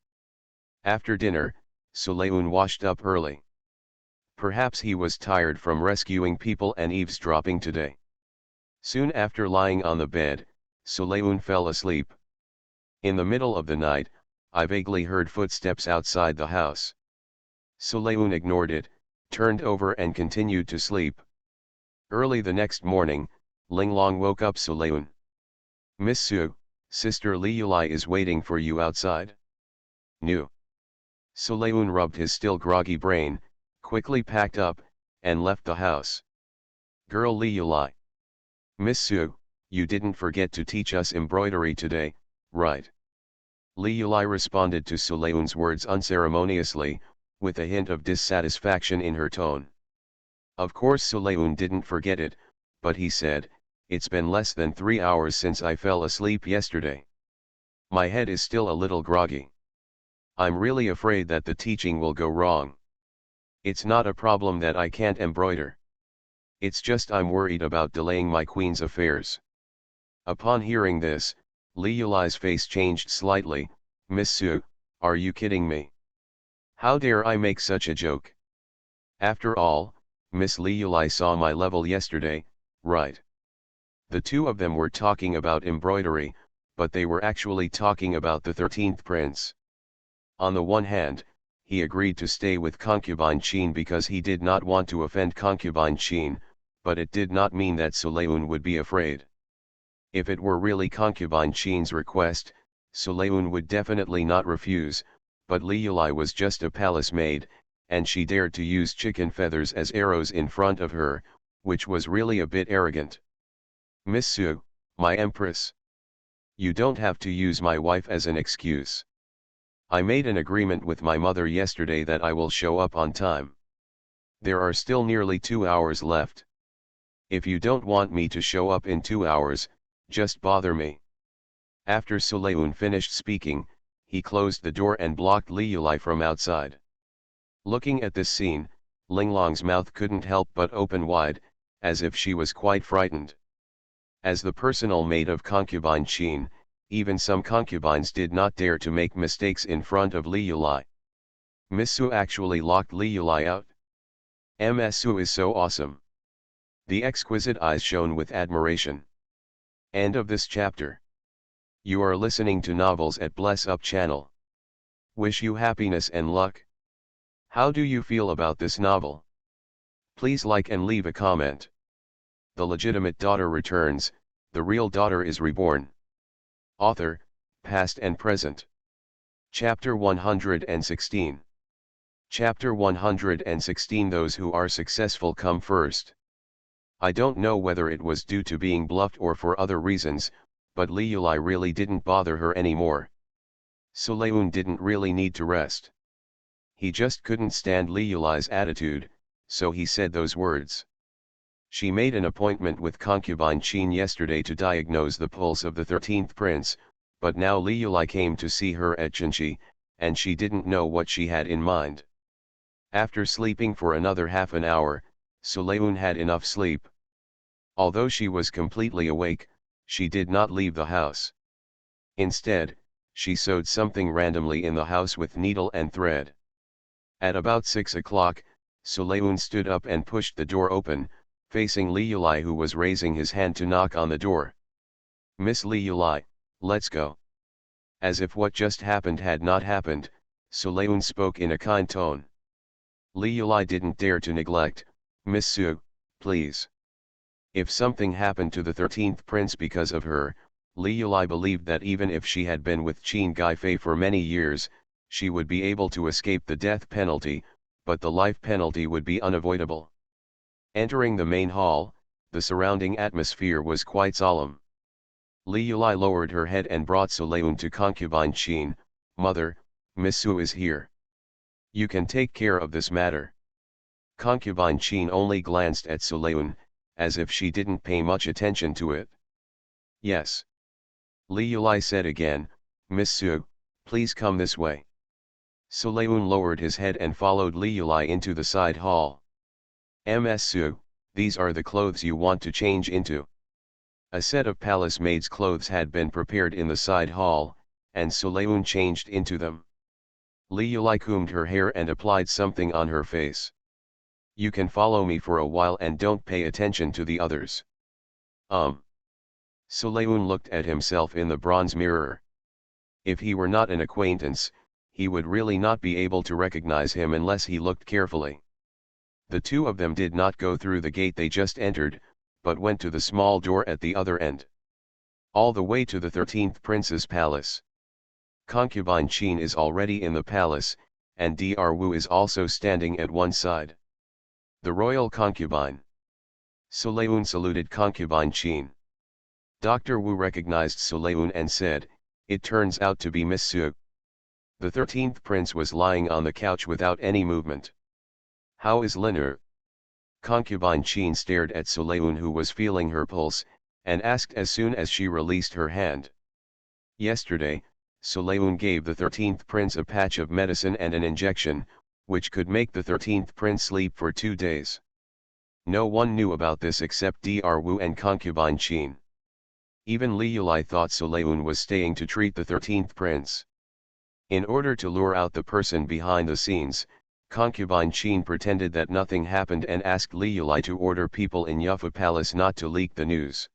After dinner, Sulayun washed up early. Perhaps he was tired from rescuing people and eavesdropping today. Soon after lying on the bed, Sulayun fell asleep. In the middle of the night, I vaguely heard footsteps outside the house. Sulayun ignored it, turned over and continued to sleep. Early the next morning, Linglong woke up Sulayun. "Miss Su, Sister Li Yulai is waiting for you outside." "No." Sulayun rubbed his still groggy brain, quickly packed up, and left the house. "Girl Li Yulai. Miss Su, you didn't forget to teach us embroidery today, right?" Li Yulai responded to Sulayun's words unceremoniously, with a hint of dissatisfaction in her tone. Of course Sulayun didn't forget it, but he said, "It's been less than 3 hours since I fell asleep yesterday. My head is still a little groggy. I'm really afraid that the teaching will go wrong. It's not a problem that I can't embroider. It's just I'm worried about delaying my queen's affairs." Upon hearing this, Li Yulai's face changed slightly. "Miss Su, are you kidding me? How dare I make such a joke? After all, Miss Li Yulai saw my level yesterday, right?" The two of them were talking about embroidery, but they were actually talking about the 13th prince. On the one hand, he agreed to stay with concubine Qin because he did not want to offend concubine Qin, but it did not mean that Sulayun would be afraid. If it were really concubine Qin's request, Sulayun would definitely not refuse, but Li Yulai was just a palace maid, and she dared to use chicken feathers as arrows in front of her, which was really a bit arrogant. "Miss Su, my empress. You don't have to use my wife as an excuse. I made an agreement with my mother yesterday that I will show up on time. There are still nearly 2 hours left. If you don't want me to show up in 2 hours, just bother me." After Sulayun finished speaking, he closed the door and blocked Li Yulai from outside. Looking at this scene, Linglong's mouth couldn't help but open wide, as if she was quite frightened. As the personal maid of concubine Qin, even some concubines did not dare to make mistakes in front of Li Yulai. Miss Su actually locked Li Yulai out. Ms. Su is so awesome. The exquisite eyes shone with admiration. End of this chapter. You are listening to Novels at Bless Up channel. Wish you happiness and luck. How do you feel about this novel? Please like and leave a comment. The legitimate daughter returns, the real daughter is reborn. Author, past and present. Chapter 116. Chapter 116. Those who are successful come first. I don't know whether it was due to being bluffed or for other reasons, but Li Yulai really didn't bother her anymore. Suleun didn't really need to rest. He just couldn't stand Li Yulai's attitude, so he said those words. She made an appointment with concubine Qin yesterday to diagnose the pulse of the 13th prince, but now Li Yulai came to see her at Chinchi, and she didn't know what she had in mind. After sleeping for another half an hour, Suleun had enough sleep. Although she was completely awake, she did not leave the house. Instead, she sewed something randomly in the house with needle and thread. At about 6 o'clock, Suleun stood up and pushed the door open, facing Li Yulai, who was raising his hand to knock on the door. Miss Li Yulai, let's go. As if what just happened had not happened, Suleun spoke in a kind tone. Li Yulai didn't dare to neglect, Miss Su, please. If something happened to the 13th prince because of her, Li Yulai believed that even if she had been with Qin Gaifei for many years, she would be able to escape the death penalty, but the life penalty would be unavoidable. Entering the main hall, the surrounding atmosphere was quite solemn. Li Yulai lowered her head and brought Suleun to concubine Qin. Mother, Miss Su is here. You can take care of this matter. Concubine Qin only glanced at Suleun, as if she didn't pay much attention to it. Yes. Li Yulai said again, Miss Su, please come this way. Suleun lowered his head and followed Li Yulai into the side hall. Ms. Su, these are the clothes you want to change into. A set of palace maid's clothes had been prepared in the side hall, and Suleun changed into them. Li Yulai combed her hair and applied something on her face. You can follow me for a while and don't pay attention to the others. Suleun looked at himself in the bronze mirror. If he were not an acquaintance, he would really not be able to recognize him unless he looked carefully. The two of them did not go through the gate they just entered, but went to the small door at the other end. All the way to the 13th prince's palace. Concubine Qin is already in the palace, and Dr. Wu is also standing at one side. The royal concubine. Suleun saluted concubine Qin. Dr. Wu recognized Suleun and said, it turns out to be Miss Su. The 13th prince was lying on the couch without any movement. How is Linur? Concubine Qin stared at Suleun, who was feeling her pulse, and asked as soon as she released her hand. Yesterday, Suleun gave the 13th prince a patch of medicine and an injection, which could make the 13th prince sleep for 2 days. No one knew about this except Dr. Wu and concubine Qin. Even Li Yulai thought Suleun was staying to treat the 13th prince. In order to lure out the person behind the scenes, concubine Qin pretended that nothing happened and asked Li Yulai to order people in Yufu Palace not to leak the news.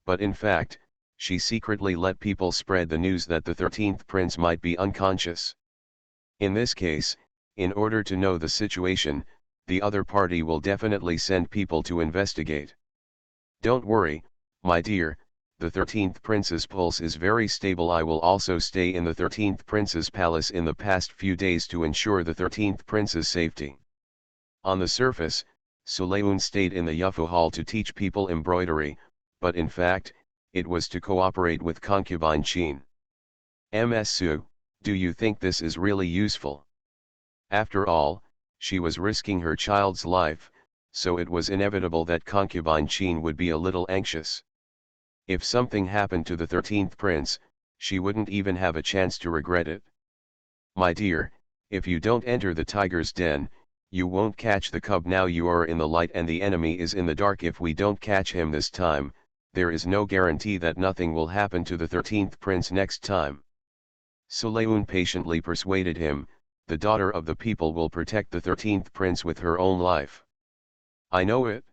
But in fact, she secretly let people spread the news that the 13th prince might be unconscious. In this case, in order to know the situation, the other party will definitely send people to investigate. Don't worry, my dear, the 13th prince's pulse is very stable. I will also stay in the 13th prince's palace in the past few days to ensure the 13th prince's safety. On the surface, Suleun stayed in the Yufu hall to teach people embroidery, but in fact, it was to cooperate with concubine Qin. Ms. Su, do you think this is really useful? After all, she was risking her child's life, so it was inevitable that concubine Qin would be a little anxious. If something happened to the 13th prince, she wouldn't even have a chance to regret it. My dear, if you don't enter the tiger's den, You won't catch the cub now. You are in the light and the enemy is in the dark. If we don't catch him this time, there is no guarantee that nothing will happen to the 13th prince next time. Sulayun patiently persuaded him, the daughter of the people will protect the 13th prince with her own life. I know it.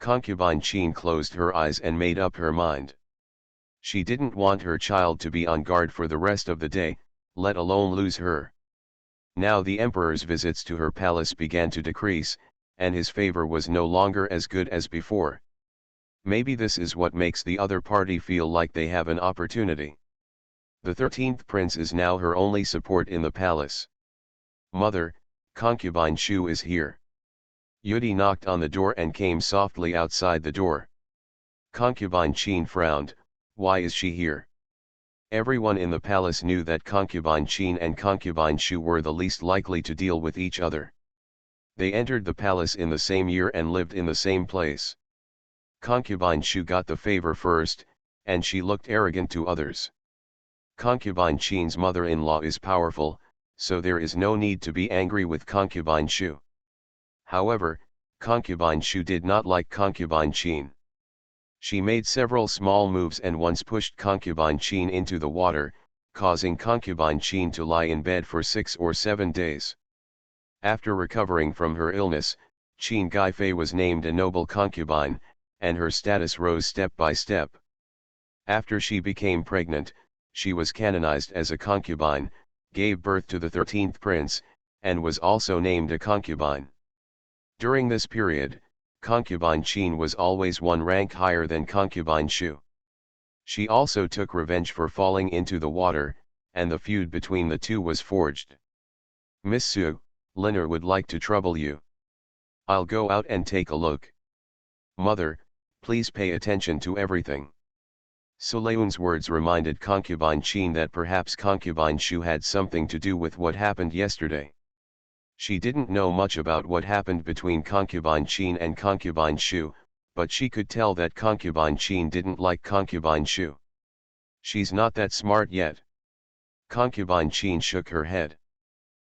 Concubine Qin closed her eyes and made up her mind. She didn't want her child to be on guard for the rest of the day, let alone lose her. Now the emperor's visits to her palace began to decrease, and his favor was no longer as good as before. Maybe this is what makes the other party feel like they have an opportunity. The 13th prince is now her only support in the palace. Mother, concubine Shu is here. Yudi knocked on the door and came softly outside the door. Concubine Qin frowned, why is she here? Everyone in the palace knew that concubine Qin and concubine Shu were the least likely to deal with each other. They entered the palace in the same year and lived in the same place. Concubine Shu got the favor first, and she looked arrogant to others. Concubine Qin's mother-in-law is powerful, so there is no need to be angry with concubine Shu. However, concubine Shu did not like concubine Qin. She made several small moves and once pushed concubine Qin into the water, causing concubine Qin to lie in bed for 6 or 7 days. After recovering from her illness, Qin Gaifei was named a noble concubine, and her status rose step by step. After she became pregnant, she was canonized as a concubine, gave birth to the 13th prince, and was also named a concubine. During this period, concubine Qin was always one rank higher than concubine Shu. She also took revenge for falling into the water, and the feud between the two was forged. Miss Su, Linner would like to trouble you. I'll go out and take a look. Mother, please pay attention to everything. Sulayun's words reminded concubine Qin that perhaps concubine Shu had something to do with what happened yesterday. She didn't know much about what happened between concubine Qin and concubine Shu, but she could tell that concubine Qin didn't like concubine Shu. She's not that smart yet. Concubine Qin shook her head.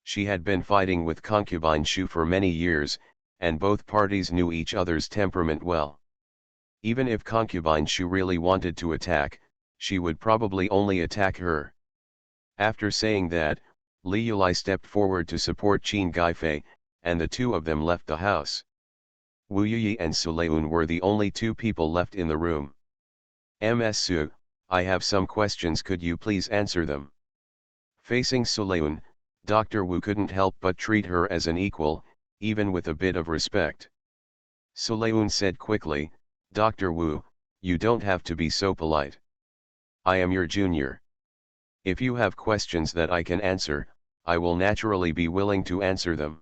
She had been fighting with concubine Shu for many years, and both parties knew each other's temperament well. Even if concubine Shu really wanted to attack, she would probably only attack her. After saying that, Li Yulai stepped forward to support Qin Gaifei, and the two of them left the house. Wu Yuyi and Sulayun were the only two people left in the room. Ms. Su, I have some questions, could you please answer them? Facing Sulayun, Dr. Wu couldn't help but treat her as an equal, even with a bit of respect. Sulayun said quickly, Dr. Wu, you don't have to be so polite. I am your junior. If you have questions that I can answer, I will naturally be willing to answer them.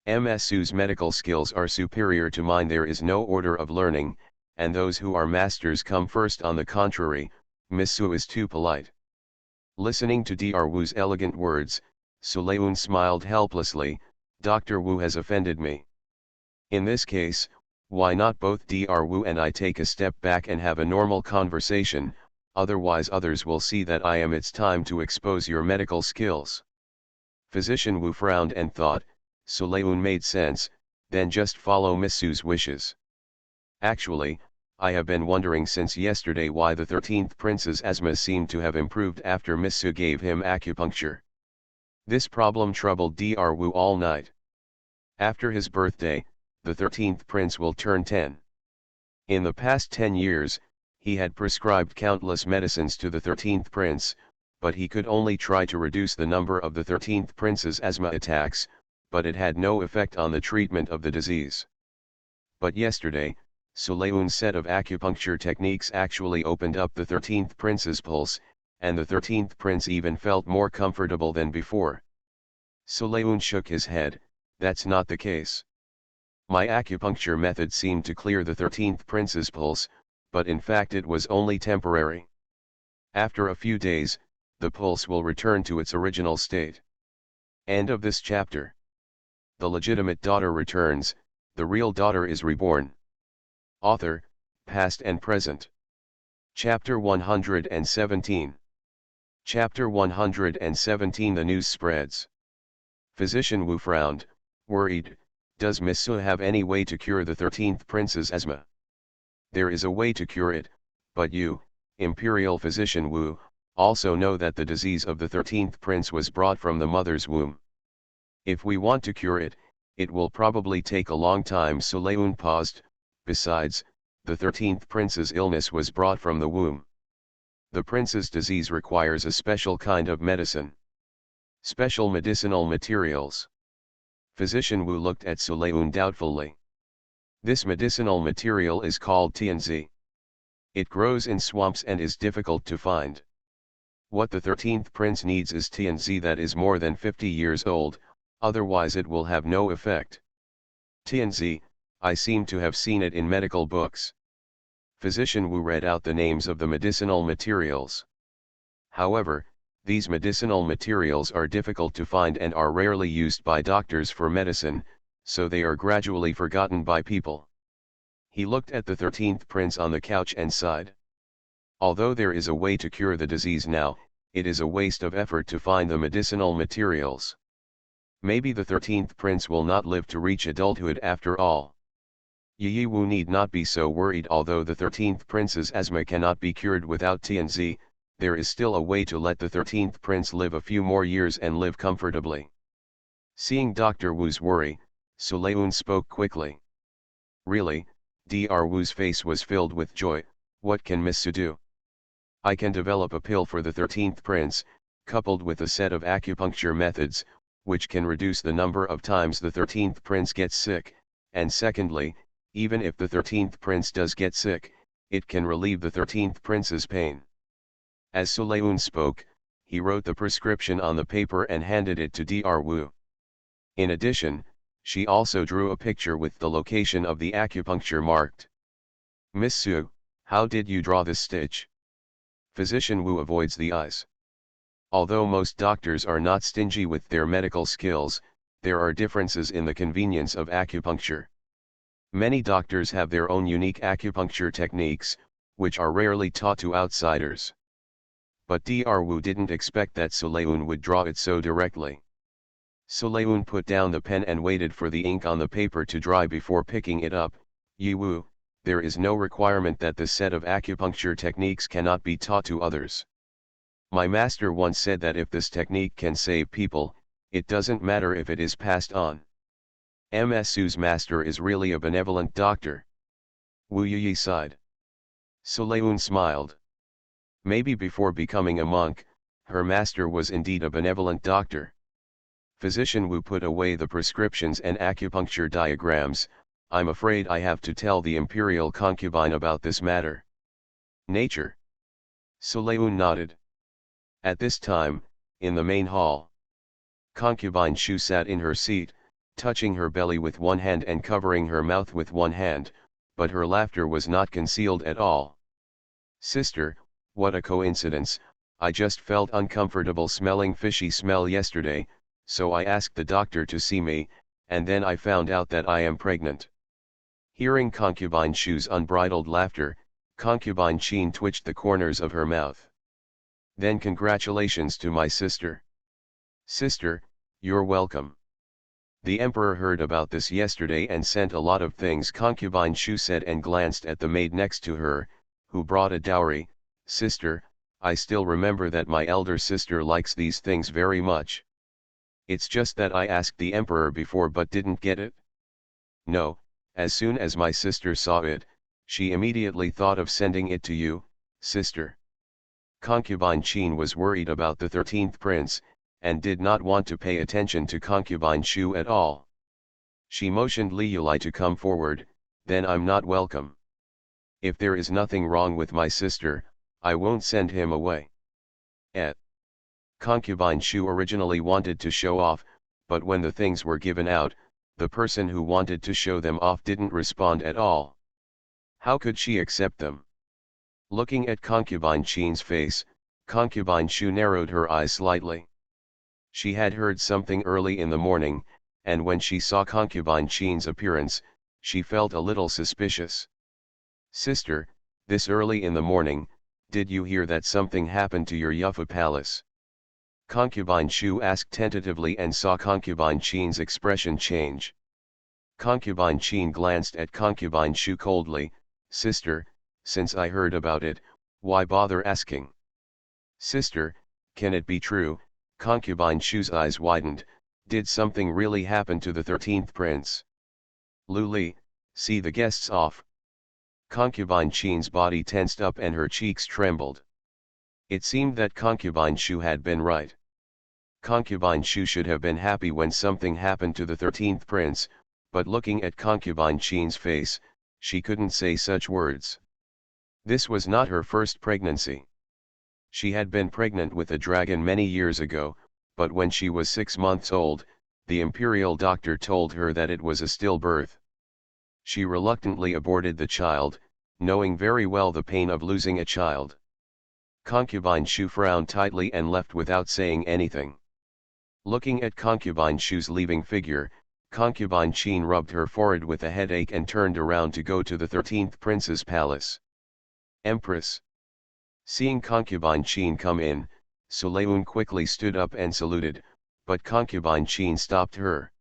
Ms. Su's medical skills are superior to mine. There is no order of learning, and those who are masters come first. On the contrary, Miss Su is too polite. Listening to Dr. Wu's elegant words, Sulayun smiled helplessly, Dr. Wu has offended me. In this case, why not both Dr. Wu and I take a step back and have a normal conversation, otherwise others will see that I am. It's time to expose your medical skills. Physician Wu frowned and thought, Sulayun made sense, then just follow Miss Su's wishes. Actually, I have been wondering since yesterday why the 13th prince's asthma seemed to have improved after Miss Su gave him acupuncture. This problem troubled Dr. Wu all night. After his birthday, the 13th prince will turn 10. In the past 10 years, he had prescribed countless medicines to the 13th prince, but he could only try to reduce the number of the 13th prince's asthma attacks, but it had no effect on the treatment of the disease. But yesterday, Sulayun's set of acupuncture techniques actually opened up the 13th prince's pulse, and the 13th prince even felt more comfortable than before. Sulayun shook his head, that's not the case. My acupuncture method seemed to clear the 13th prince's pulse, but in fact it was only temporary. After a few days, the pulse will return to its original state. End of this chapter. The legitimate daughter returns, the real daughter is reborn. Author, past and present. Chapter 117. Chapter 117. The news spreads. Physician Wu frowned, Worried, does Miss Su have any way to cure the 13th prince's asthma? There is a way to cure it, but you, Imperial Physician Wu, also know that the disease of the 13th prince was brought from the mother's womb. If we want to cure it, it will probably take a long time. Suleun paused. Besides, the 13th prince's illness was brought from the womb. The prince's disease requires a special kind of medicine. Special medicinal materials. Physician Wu looked at Suleun doubtfully. This medicinal material is called tianzi. It grows in swamps and is difficult to find. What the 13th prince needs is tianzi that is more than 50 years old, otherwise it will have no effect. Tianzi, I seem to have seen it in medical books. Physician Wu read out the names of the medicinal materials. However, these medicinal materials are difficult to find and are rarely used by doctors for medicine, so they are gradually forgotten by people. He looked at the 13th prince on the couch and sighed. Although there is a way to cure the disease now, it is a waste of effort to find the medicinal materials. Maybe the 13th prince will not live to reach adulthood after all. Yi Wu need not be so worried. Although the 13th prince's asthma cannot be cured without tianzi, there is still a way to let the 13th prince live a few more years and live comfortably. Seeing Dr. Wu's worry, Suleun spoke quickly. Really? Dr. Wu's face was filled with joy. What can Miss Su do? I can develop a pill for the 13th prince, coupled with a set of acupuncture methods, which can reduce the number of times the 13th prince gets sick, and secondly, even if the 13th prince does get sick, it can relieve the 13th prince's pain. As Suleun spoke, he wrote the prescription on the paper and handed it to Dr. Wu. In addition, she also drew a picture with the location of the acupuncture marked. Miss Su, how did you draw this stitch? Physician Wu avoids the eyes. Although most doctors are not stingy with their medical skills, there are differences in the convenience of acupuncture. Many doctors have their own unique acupuncture techniques, which are rarely taught to outsiders. But Dr. Wu didn't expect that Suleun would draw it so directly. Suleun put down the pen and waited for the ink on the paper to dry before picking it up. Yi Wu, there is no requirement that this set of acupuncture techniques cannot be taught to others. My master once said that if this technique can save people, it doesn't matter if it is passed on. Ms. Su's master is really a benevolent doctor. Wu Yi sighed. Suleun smiled. Maybe before becoming a monk, her master was indeed a benevolent doctor. Physician Wu put away the prescriptions and acupuncture diagrams. I'm afraid I have to tell the imperial concubine about this matter. Nature. Suleun nodded. At this time, in the main hall, concubine Shu sat in her seat, touching her belly with one hand and covering her mouth with one hand, but her laughter was not concealed at all. Sister, what a coincidence, I just felt uncomfortable smelling fishy smell yesterday, so I asked the doctor to see me, and then I found out that I am pregnant. Hearing concubine Shu's unbridled laughter, concubine Qin twitched the corners of her mouth. Then congratulations to my sister. Sister, you're welcome. The emperor heard about this yesterday and sent a lot of things, concubine Shu said and glanced at the maid next to her, who brought a dowry. Sister, I still remember that my elder sister likes these things very much. It's just that I asked the emperor before but didn't get it. No, as soon as my sister saw it, she immediately thought of sending it to you, sister. Concubine Qin was worried about the 13th prince, and did not want to pay attention to concubine Shu at all. She motioned Li Yulai to come forward. Then I'm not welcome. If there is nothing wrong with my sister, I won't send him away. Concubine Shu originally wanted to show off, but when the things were given out, the person who wanted to show them off didn't respond at all. How could she accept them? Looking at concubine Qin's face, concubine Shu narrowed her eyes slightly. She had heard something early in the morning, and when she saw concubine Qin's appearance, she felt a little suspicious. Sister, this early in the morning, did you hear that something happened to your Yufa palace? Concubine Shu asked tentatively and saw Concubine Qin's expression change. Concubine Qin glanced at Concubine Shu coldly. Sister, since I heard about it, why bother asking? Sister, can it be true? Concubine Shu's eyes widened. Did something really happen to the 13th prince? Lu Li, see the guests off. Concubine Qin's body tensed up and her cheeks trembled. It seemed that Concubine Shu had been right. Concubine Shu should have been happy when something happened to the 13th prince, but looking at Concubine Qin's face, she couldn't say such words. This was not her first pregnancy. She had been pregnant with a dragon many years ago, but when she was 6 months old, the imperial doctor told her that it was a stillbirth. She reluctantly aborted the child, knowing very well the pain of losing a child. Concubine Shu frowned tightly and left without saying anything. Looking at Concubine Shu's leaving figure, Concubine Qin rubbed her forehead with a headache and turned around to go to the 13th prince's palace. Empress. Seeing Concubine Qin come in, Sulayun quickly stood up and saluted, but Concubine Qin stopped her.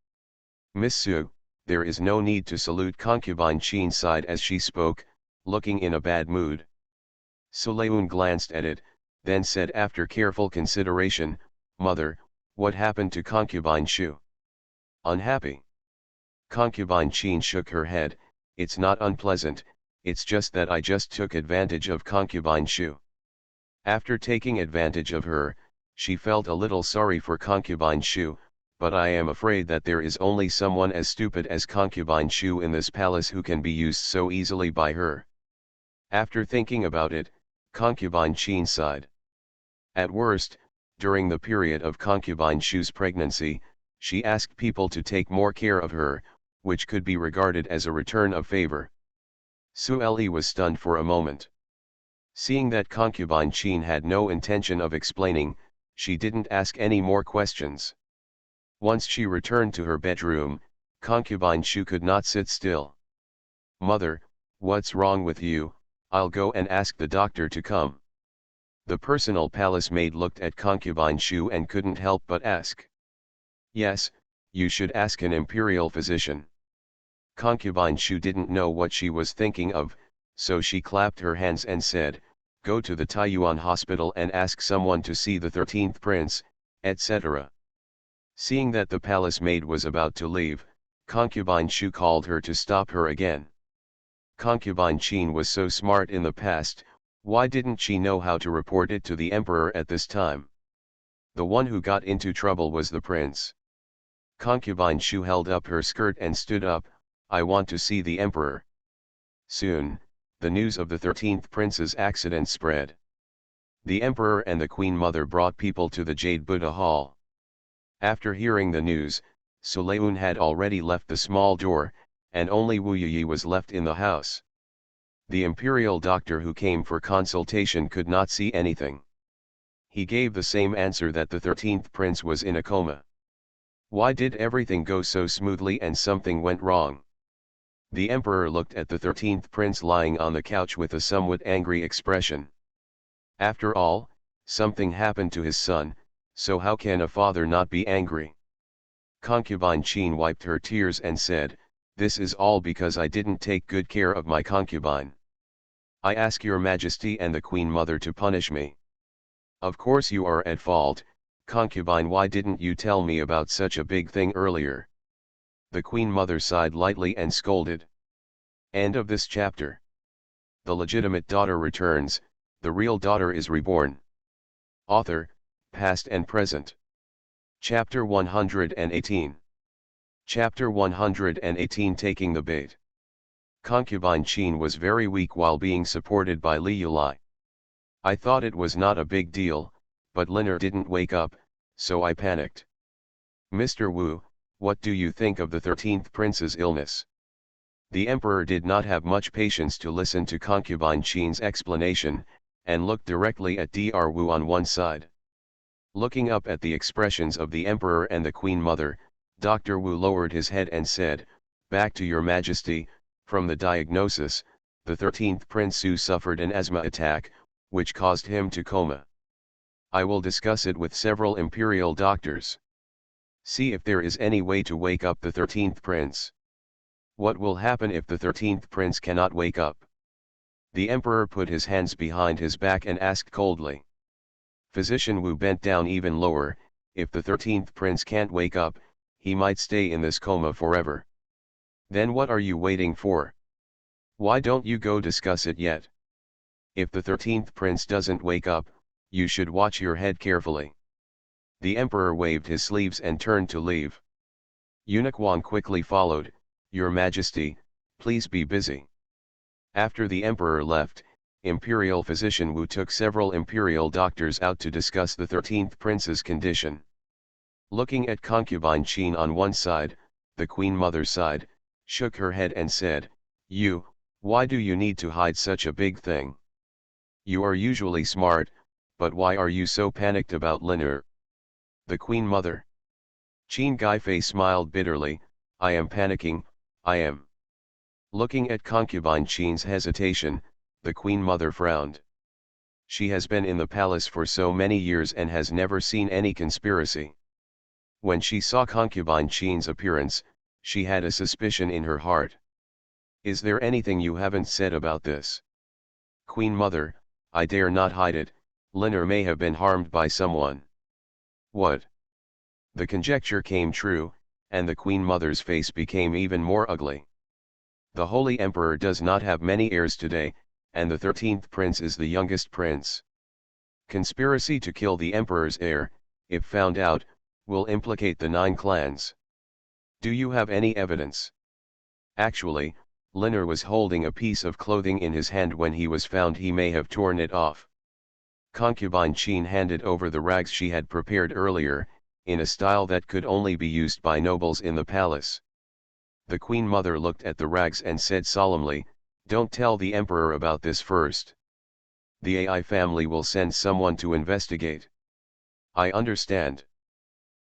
Miss Su, there is no need to salute. Concubine Qin sighed as she spoke, looking in a bad mood. Sulayun glanced at it, then said after careful consideration, Mother, what happened to Concubine Shu? Unhappy. Concubine Qin shook her head. It's not unpleasant, it's just that I just took advantage of Concubine Shu. After taking advantage of her, she felt a little sorry for Concubine Shu, but I am afraid that there is only someone as stupid as Concubine Shu in this palace who can be used so easily by her. After thinking about it, Concubine Qin sighed. At worst, during the period of Concubine Shu's pregnancy, she asked people to take more care of her, which could be regarded as a return of favor. Su Li was stunned for a moment. Seeing that Concubine Qin had no intention of explaining, she didn't ask any more questions. Once she returned to her bedroom, Concubine Shu could not sit still. Mother, what's wrong with you? I'll go and ask the doctor to come. The personal palace maid looked at Concubine Shu and couldn't help but ask. Yes, you should ask an imperial physician. Concubine Shu didn't know what she was thinking of, so she clapped her hands and said, Go to the Taiyuan hospital and ask someone to see the 13th prince, etc. Seeing that the palace maid was about to leave, Concubine Shu called her to stop her again. Concubine Qin was so smart in the past, why didn't she know how to report it to the emperor at this time? The one who got into trouble was the prince. Concubine Shu held up her skirt and stood up, I want to see the emperor. Soon, the news of the 13th prince's accident spread. The emperor and the queen mother brought people to the Jade Buddha Hall. After hearing the news, Sulayun had already left the small door, and only Wu Yi was left in the house. The imperial doctor who came for consultation could not see anything. He gave the same answer that the 13th prince was in a coma. Why did everything go so smoothly and something went wrong? The emperor looked at the 13th prince lying on the couch with a somewhat angry expression. After all, something happened to his son, so how can a father not be angry? Concubine Qin wiped her tears and said, This is all because I didn't take good care of my concubine. I ask your majesty and the queen mother to punish me. Of course you are at fault, concubine, why didn't you tell me about such a big thing earlier? The queen mother sighed lightly and scolded. End of this chapter. The legitimate daughter returns, the real daughter is reborn. Author, past and present. Chapter 118. Chapter 118, Taking the Bait. Concubine Qin was very weak while being supported by Li Yulai. I thought it was not a big deal, but Liner didn't wake up, so I panicked. Mr. Wu, what do you think of the 13th prince's illness? The emperor did not have much patience to listen to Concubine Qin's explanation, and looked directly at Dr. Wu on one side. Looking up at the expressions of the emperor and the queen mother, Dr. Wu lowered his head and said, Back to your majesty, from the diagnosis, the 13th prince Su suffered an asthma attack, which caused him to coma. I will discuss it with several imperial doctors. See if there is any way to wake up the 13th prince. What will happen if the 13th prince cannot wake up? The emperor put his hands behind his back and asked coldly. Physician Wu bent down even lower. If the 13th prince can't wake up, he might stay in this coma forever. Then what are you waiting for? Why don't you go discuss it yet? If the 13th prince doesn't wake up, you should watch your head carefully. The emperor waved his sleeves and turned to leave. Eunuch Wang quickly followed. Your Majesty, please be busy. After the emperor left, Imperial physician Wu took several imperial doctors out to discuss the 13th prince's condition. Looking at concubine Qin on one side, the queen mother's side, shook her head and said, why do you need to hide such a big thing? You are usually smart, but why are you so panicked about Linner? The queen mother. Qin Gaifei smiled bitterly, I am panicking, I am. Looking at concubine Qin's hesitation, the queen mother frowned. She has been in the palace for so many years and has never seen any conspiracy. When she saw concubine Qin's appearance, she had a suspicion in her heart. Is there anything you haven't said about this? Queen mother, I dare not hide it, Linner may have been harmed by someone. What? The conjecture came true, and the queen mother's face became even more ugly. The holy emperor does not have many heirs today, and the 13th prince is the youngest prince. Conspiracy to kill the emperor's heir, if found out, will implicate the 9 clans. Do you have any evidence? Actually, Linner was holding a piece of clothing in his hand when he was found. He may have torn it off. Concubine Qin handed over the rags she had prepared earlier, in a style that could only be used by nobles in the palace. The queen mother looked at the rags and said solemnly, don't tell the emperor about this first. The AI family will send someone to investigate. I understand.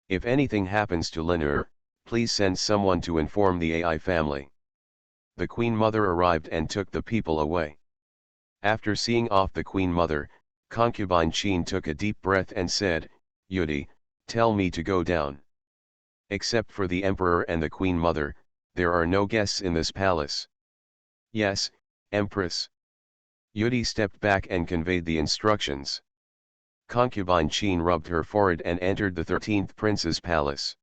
If anything happens to Linner, please send someone to inform the AI family. The queen mother arrived and took the people away. After seeing off the queen mother, concubine Qin took a deep breath and said, Yudi, tell me to go down. Except for the emperor and the queen mother, there are no guests in this palace. Yes, Empress. Yudi stepped back and conveyed the instructions. Concubine Qin rubbed her forehead and entered the 13th prince's palace.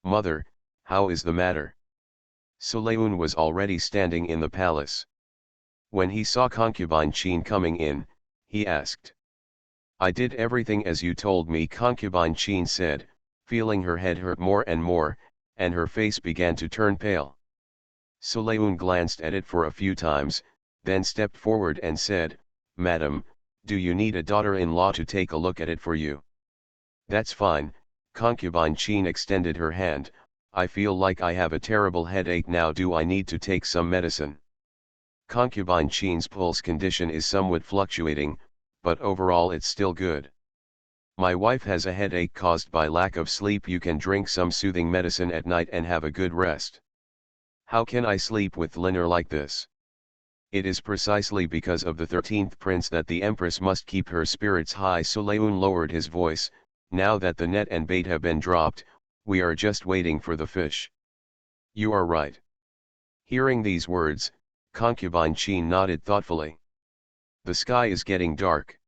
Mother, how is the matter? Sulayun was already standing in the palace. When he saw concubine Qin coming in, he asked. I did everything as you told me, concubine Qin said, feeling her head hurt more and more, and her face began to turn pale. Sulayun glanced at it for a few times, then stepped forward and said, Madam, do you need a daughter-in-law to take a look at it for you? That's fine, concubine Qin extended her hand, I feel like I have a terrible headache now. Do I need to take some medicine? Concubine Qin's pulse condition is somewhat fluctuating, but overall it's still good. My wife has a headache caused by lack of sleep. You can drink some soothing medicine at night and have a good rest. How can I sleep with Linner like this? It is precisely because of the 13th prince that the empress must keep her spirits high. Sulayun lowered his voice, now that the net and bait have been dropped, we are just waiting for the fish. You are right. Hearing these words, concubine Qin nodded thoughtfully. The sky is getting dark.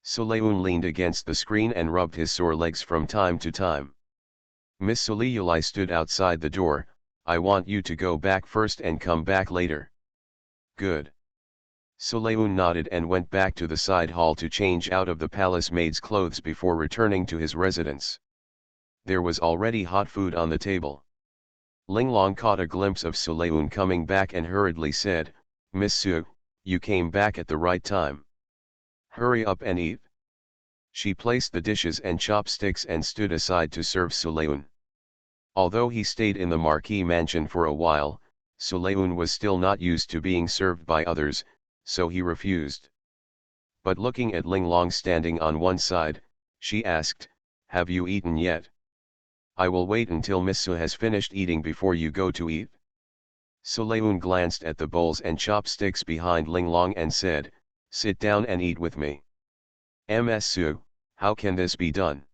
Sulayun leaned against the screen and rubbed his sore legs from time to time. Miss Suliyulai stood outside the door, I want you to go back first and come back later. Good. Sulayun nodded and went back to the side hall to change out of the palace maid's clothes before returning to his residence. There was already hot food on the table. Linglong caught a glimpse of Sulayun coming back and hurriedly said, Miss Su, you came back at the right time. Hurry up and eat. She placed the dishes and chopsticks and stood aside to serve Sulayun. Although he stayed in the Marquis mansion for a while, Sulayun was still not used to being served by others, so he refused. But looking at Linglong standing on one side, she asked, Have you eaten yet? I will wait until Miss Su has finished eating before you go to eat. Sulayun glanced at the bowls and chopsticks behind Linglong and said, Sit down and eat with me. Ms. Su, How can this be done?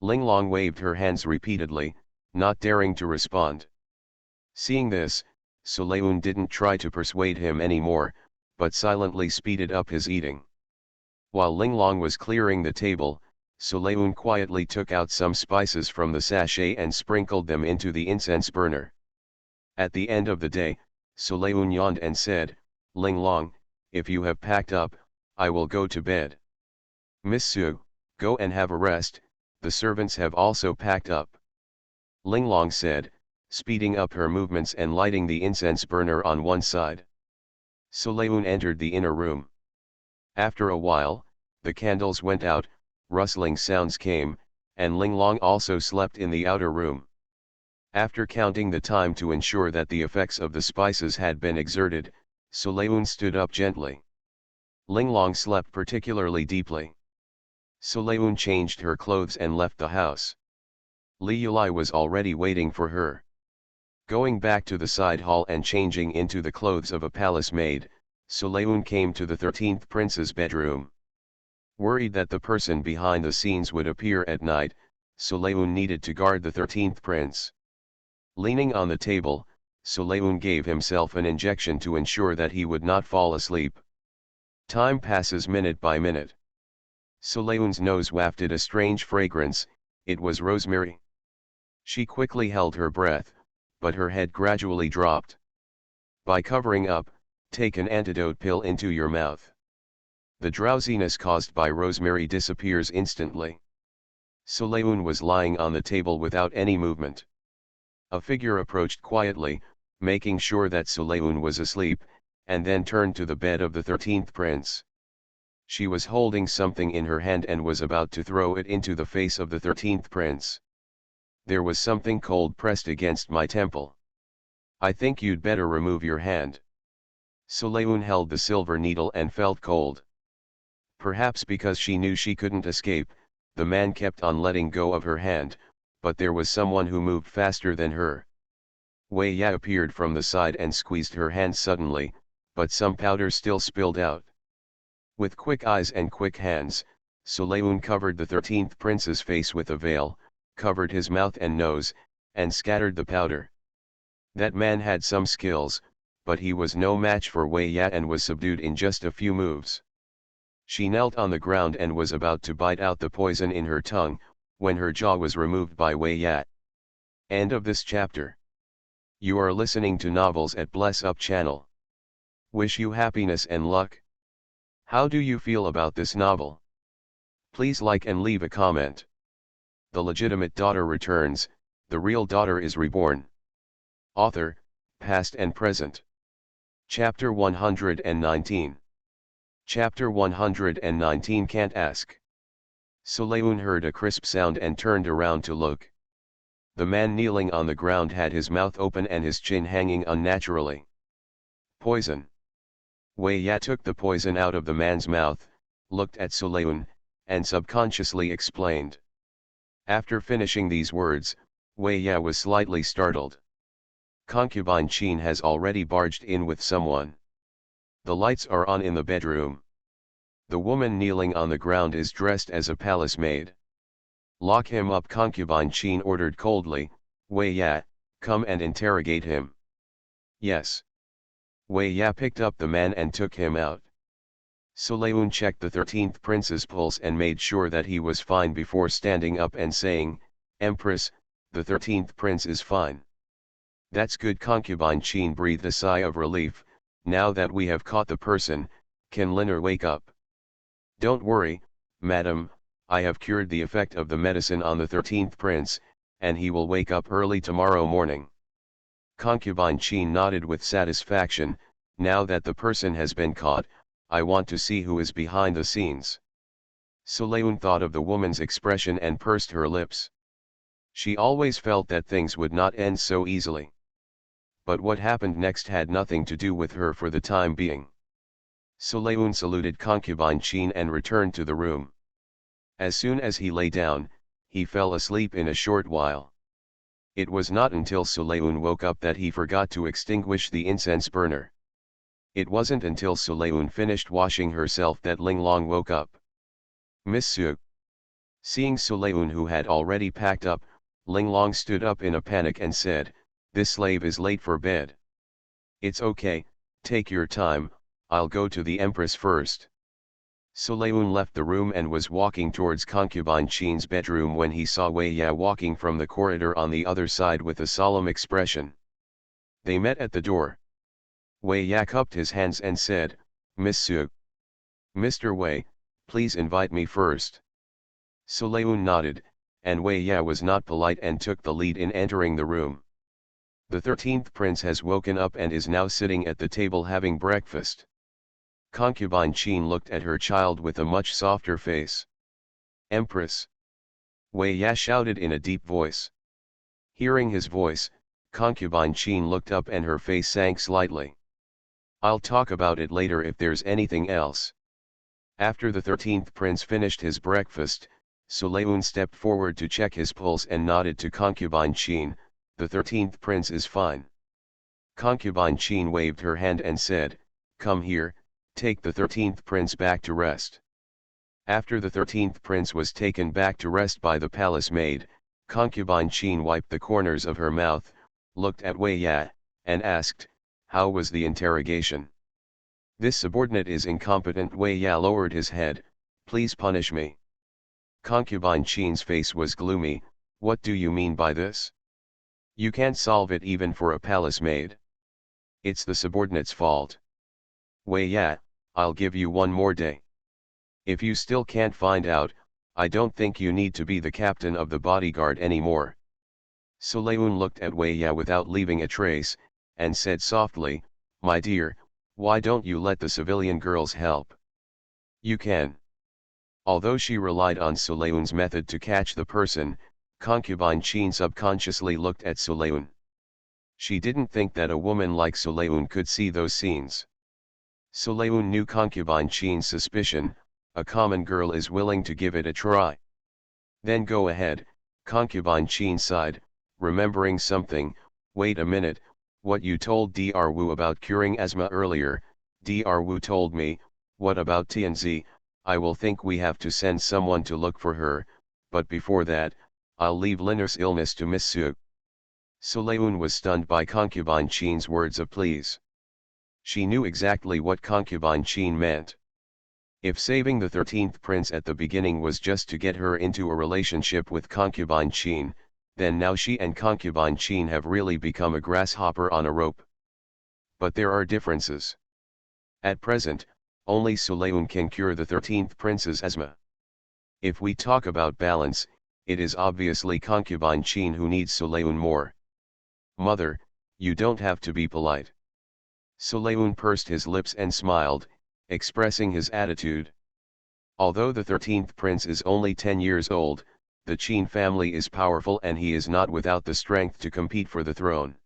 Linglong waved her hands repeatedly, not daring to respond. Seeing this, Suleun didn't try to persuade him anymore, but silently speeded up his eating. While Linglong was clearing the table, Suleun quietly took out some spices from the sachet and sprinkled them into the incense burner. At the end of the day, Suleun yawned and said, "Linglong, if you have packed up, I will go to bed." "Miss Su, go and have a rest, the servants have also packed up," Linglong said, speeding up her movements and lighting the incense burner on one side. Suleun entered the inner room. After a while, the candles went out, rustling sounds came, and Linglong also slept in the outer room. After counting the time to ensure that the effects of the spices had been exerted, Suleun stood up gently. Linglong slept particularly deeply. Suleun changed her clothes and left the house. Li Yulai was already waiting for her. Going back to the side hall and changing into the clothes of a palace maid, Suleun came to the 13th prince's bedroom. Worried that the person behind the scenes would appear at night, Suleun needed to guard the 13th prince. Leaning on the table, Suleun gave himself an injection to ensure that he would not fall asleep. Time passes minute by minute. Suleun's nose wafted a strange fragrance, it was rosemary. She quickly held her breath, but her head gradually dropped. By covering up, take an antidote pill into your mouth. The drowsiness caused by rosemary disappears instantly. Suleun was lying on the table without any movement. A figure approached quietly, making sure that Suleun was asleep, and then turned to the bed of the 13th prince. She was holding something in her hand and was about to throw it into the face of the 13th prince. "There was something cold pressed against my temple. I think you'd better remove your hand." Suleun held the silver needle and felt cold. Perhaps because she knew she couldn't escape, the man kept on letting go of her hand, but there was someone who moved faster than her. Wei Ya appeared from the side and squeezed her hand suddenly, but some powder still spilled out. With quick eyes and quick hands, Suleun covered the 13th prince's face with a veil, covered his mouth and nose, and scattered the powder. That man had some skills, but he was no match for Wei Ya and was subdued in just a few moves. She knelt on the ground and was about to bite out the poison in her tongue, when her jaw was removed by Wei Ya. End of this chapter. You are listening to novels at Bless Up channel. Wish you happiness and luck. How do you feel about this novel? Please like and leave a comment. The legitimate daughter returns, the real daughter is reborn. Author, past and present. Chapter 119. Chapter 119 Can't Ask. Suleun heard a crisp sound and turned around to look. The man kneeling on the ground had his mouth open and his chin hanging unnaturally. Poison. Wei Ya took the poison out of the man's mouth, looked at Suleun, and subconsciously explained. After finishing these words, Wei Ya was slightly startled. Concubine Qin has already barged in with someone. The lights are on in the bedroom. The woman kneeling on the ground is dressed as a palace maid. "Lock him up," Concubine Qin ordered coldly. "Wei Ya, come and interrogate him." "Yes." Wei Ya picked up the man and took him out. Suleun checked the 13th prince's pulse and made sure that he was fine before standing up and saying, "Empress, the 13th prince is fine." "That's good." Concubine Qin breathed a sigh of relief. "Now that we have caught the person, can Liner wake up?" "Don't worry, madam, I have cured the effect of the medicine on the 13th prince, and he will wake up early tomorrow morning." Concubine Qin nodded with satisfaction. "Now that the person has been caught, I want to see who is behind the scenes." Suleun thought of the woman's expression and pursed her lips. She always felt that things would not end so easily. But what happened next had nothing to do with her for the time being. Suleun saluted Concubine Qin and returned to the room. As soon as he lay down, he fell asleep in a short while. It was not until Suleun woke up that he forgot to extinguish the incense burner. It wasn't until Suleun finished washing herself that Linglong woke up. "Miss Su." Seeing Sulayun, who had already packed up, Linglong stood up in a panic and said, "This slave is late for bed." "It's okay, take your time, I'll go to the Empress first." Sulayun left the room and was walking towards concubine Qin's bedroom when he saw Wei Ya walking from the corridor on the other side with a solemn expression. They met at the door. Wei Ya cupped his hands and said, "Miss Su. Mr. Wei, please invite me first." Sulayun nodded, and Wei Ya was not polite and took the lead in entering the room. The 13th prince has woken up and is now sitting at the table having breakfast. Concubine Qin looked at her child with a much softer face. "Empress!" Wei Ya shouted in a deep voice. Hearing his voice, concubine Qin looked up and her face sank slightly. "I'll talk about it later if there's anything else." After the 13th prince finished his breakfast, Sulayun stepped forward to check his pulse and nodded to concubine Qin, "The 13th prince is fine." Concubine Qin waved her hand and said, "Come here, take the 13th prince back to rest." After the 13th prince was taken back to rest by the palace maid, concubine Qin wiped the corners of her mouth, looked at Wei Ya, and asked, "How was the interrogation?" "This subordinate is incompetent." Wei Ya lowered his head, "Please punish me." Concubine Qin's face was gloomy. "What do you mean by this? You can't solve it even for a palace maid. It's the subordinate's fault." "Wei Ya, I'll give you one more day. If you still can't find out, I don't think you need to be the captain of the bodyguard anymore." Sulayun looked at Wei Ya without leaving a trace, and said softly, "My dear, why don't you let the civilian girls help? You can." Although she relied on Sulayun's method to catch the person, concubine Qin subconsciously looked at Sulayun. She didn't think that a woman like Sulayun could see those scenes. Sulayun knew concubine Qin's suspicion: a common girl is willing to give it a try. "Then go ahead," concubine Qin sighed, remembering something. "Wait a minute, what you told Dr. Wu about curing asthma earlier, Dr. Wu told me. What about Tianzi? I will think we have to send someone to look for her, but before that, I'll leave Linner's illness to Miss Su." Sulayun was stunned by concubine Qin's words of please. She knew exactly what concubine Qin meant. If saving the 13th prince at the beginning was just to get her into a relationship with concubine Qin, then now she and concubine Qin have really become a grasshopper on a rope. But there are differences. At present, only Sulayun can cure the 13th prince's asthma. If we talk about balance, it is obviously concubine Qin who needs Sulayun more. "Mother, you don't have to be polite." Sulayun pursed his lips and smiled, expressing his attitude. Although the 13th prince is only 10 years old, the Qin family is powerful and he is not without the strength to compete for the throne.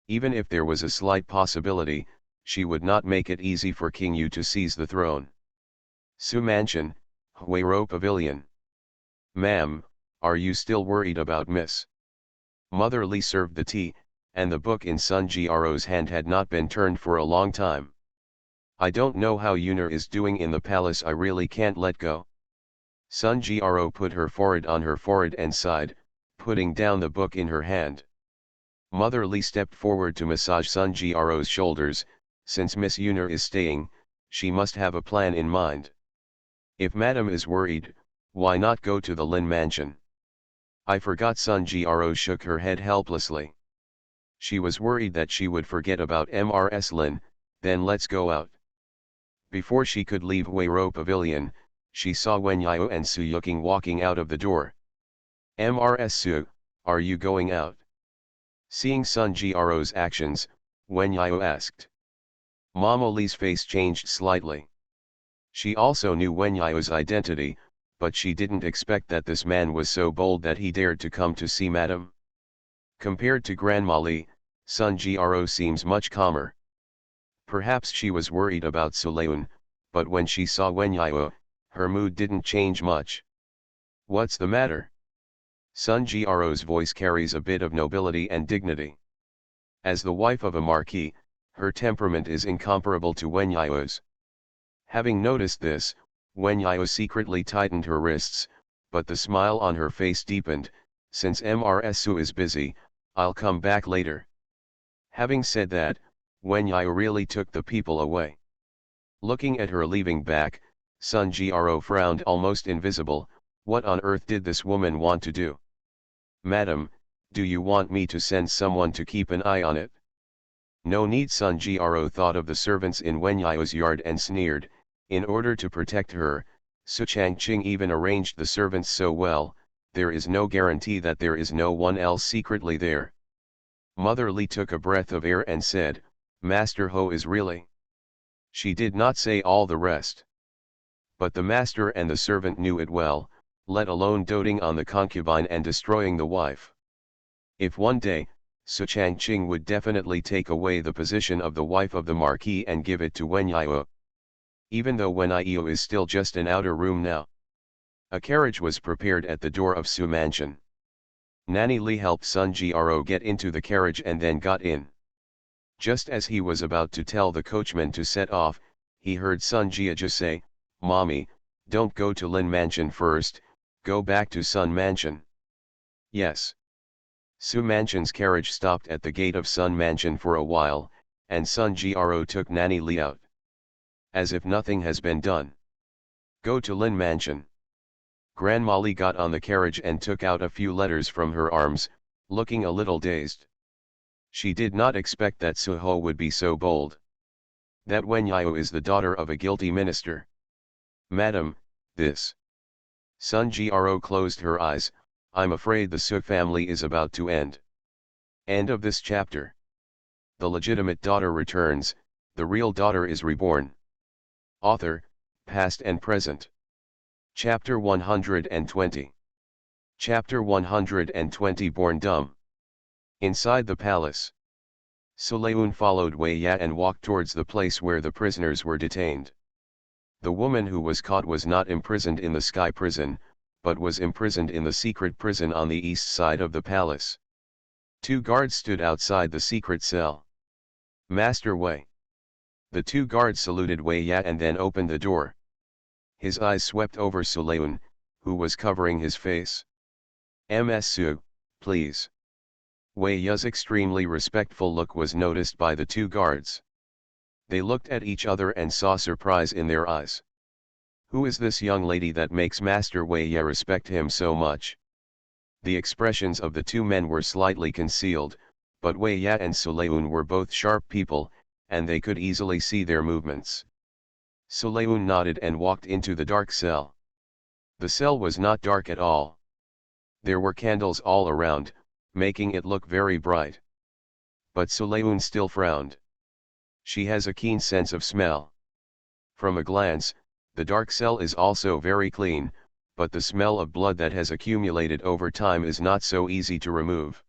Even if there was a slight possibility, she would not make it easy for King Yu to seize the throne. Su Mansion, Huiro Pavilion. "Ma'am, are you still worried about Miss?" Mother Li served the tea, and the book in Sun Jiao's hand had not been turned for a long time. "I don't know how Yuner is doing in the palace. I really can't let go." Sun Jiao put her forehead on her forehead and sighed, putting down the book in her hand. Mother Li stepped forward to massage Sun Jiao's shoulders. "Since Miss Yuner is staying, she must have a plan in mind. If Madam is worried, why not go to the Lin mansion?" "I forgot." Sun Jiao shook her head helplessly. She was worried that she would forget about Mrs. Lin. "Then let's go out." Before she could leave Huiro Pavilion, she saw Wen Yao and Su Yuking walking out of the door. "Mrs. Su, are you going out?" Seeing Sun Jiao's actions, Wen Yao asked. Mama Li's face changed slightly. She also knew Wen Yao's identity, but she didn't expect that this man was so bold that he dared to come to see Madam. Compared to Grandma Li, Sun Jiao seems much calmer. Perhaps she was worried about Sulayun, but when she saw Wen Yao, her mood didn't change much. "What's the matter?" Sun Jiao's voice carries a bit of nobility and dignity. As the wife of a marquis, her temperament is incomparable to Wen Yao's. Having noticed this, Wen Yao secretly tightened her wrists, but the smile on her face deepened. Since Mrsu is busy, I'll come back later. Having said that, Wen Yao really took the people away. Looking at her leaving back, Sun Gro frowned, almost invisible. What on earth did this woman want to do? Madam, do you want me to send someone to keep an eye on it? No need. Sun Gro thought of the servants in Wen Yao's yard and sneered. In order to protect her, Su Changqing even arranged the servants so well, there is no guarantee that there is no one else secretly there. Mother Li took a breath of air and said, Master Ho is really. She did not say all the rest. But the master and the servant knew it well, let alone doting on the concubine and destroying the wife. If one day, Su Changqing would definitely take away the position of the wife of the marquis and give it to Wen Yao. Even though Wen Yao is still just an outer room now. A carriage was prepared at the door of Su mansion. Nanny Li helped Sun Gro get into the carriage and then got in. Just as he was about to tell the coachman to set off, he heard Sun Jia say, Mommy, don't go to Lin mansion first, go back to Sun mansion. Yes. Su mansion's carriage stopped at the gate of Sun mansion for a while, and Sun Gro took Nanny Li out. As if nothing has been done. Go to Lin mansion. Grandma Li got on the carriage and took out a few letters from her arms, looking a little dazed. She did not expect that Su Ho would be so bold. That Wen Yao is the daughter of a guilty minister. Madam, this. Sun Gro closed her eyes. I'm afraid the Su family is about to end. End of this chapter. The legitimate daughter returns, the real daughter is reborn. Author, Past and Present. Chapter 120. Chapter 120. Born Dumb. Inside the palace. Sulayun followed Wei Ya and walked towards the place where the prisoners were detained. The woman who was caught was not imprisoned in the sky prison, but was imprisoned in the secret prison on the east side of the palace. 2 guards stood outside the secret cell. Master Wei. The 2 guards saluted Wei Ya and then opened the door. His eyes swept over Sulayun, who was covering his face. Ms. Su, please. Wei Ya's extremely respectful look was noticed by the 2 guards. They looked at each other and saw surprise in their eyes. Who is this young lady that makes Master Wei Ya respect him so much? The expressions of the 2 men were slightly concealed, but Wei Ya and Sulayun were both sharp people, and they could easily see their movements. Sulayun nodded and walked into the dark cell. The cell was not dark at all. There were candles all around, making it look very bright. But Sulayun still frowned. She has a keen sense of smell. From a glance, the dark cell is also very clean, but the smell of blood that has accumulated over time is not so easy to remove.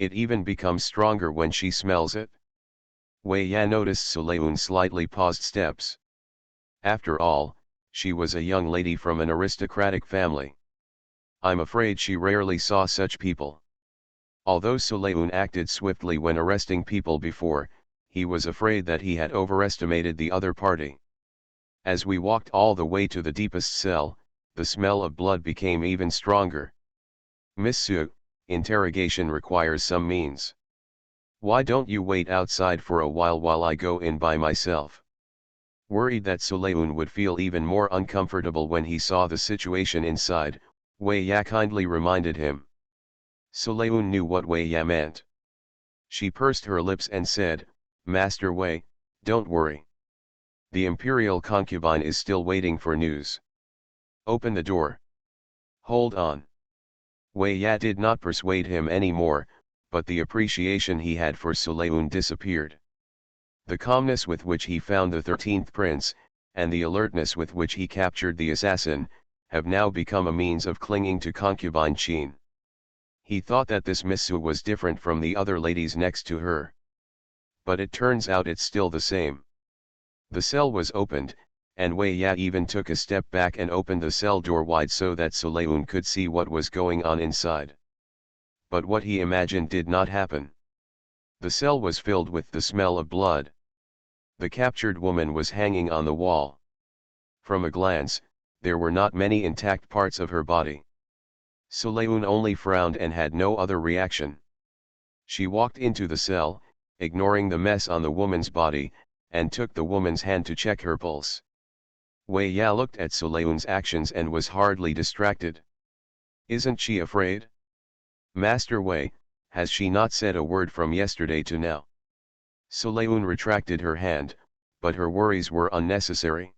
It even becomes stronger when she smells it. Wei Ya noticed Sulayun slightly paused steps. After all, she was a young lady from an aristocratic family. I'm afraid she rarely saw such people. Although Sulayun acted swiftly when arresting people before, he was afraid that he had overestimated the other party. As we walked all the way to the deepest cell, the smell of blood became even stronger. Miss Su, interrogation requires some means. Why don't you wait outside for a while I go in by myself? Worried that Sulayun would feel even more uncomfortable when he saw the situation inside, Wei Ya kindly reminded him. Sulayun knew what Wei Ya meant. She pursed her lips and said, Master Wei, don't worry. The imperial concubine is still waiting for news. Open the door. Hold on. Wei Ya did not persuade him anymore, but the appreciation he had for Sulayun disappeared. The calmness with which he found the 13th prince, and the alertness with which he captured the assassin, have now become a means of clinging to concubine Qin. He thought that this Miss Su was different from the other ladies next to her. But it turns out it's still the same. The cell was opened, and Wei Ya even took a step back and opened the cell door wide so that Sulayun could see what was going on inside. But what he imagined did not happen. The cell was filled with the smell of blood. The captured woman was hanging on the wall. From a glance, there were not many intact parts of her body. Sulayun only frowned and had no other reaction. She walked into the cell, ignoring the mess on the woman's body, and took the woman's hand to check her pulse. Wei Ya looked at Sulayun's actions and was hardly distracted. Isn't she afraid? Master Wei, has she not said a word from yesterday to now? Sulayun retracted her hand, but her worries were unnecessary.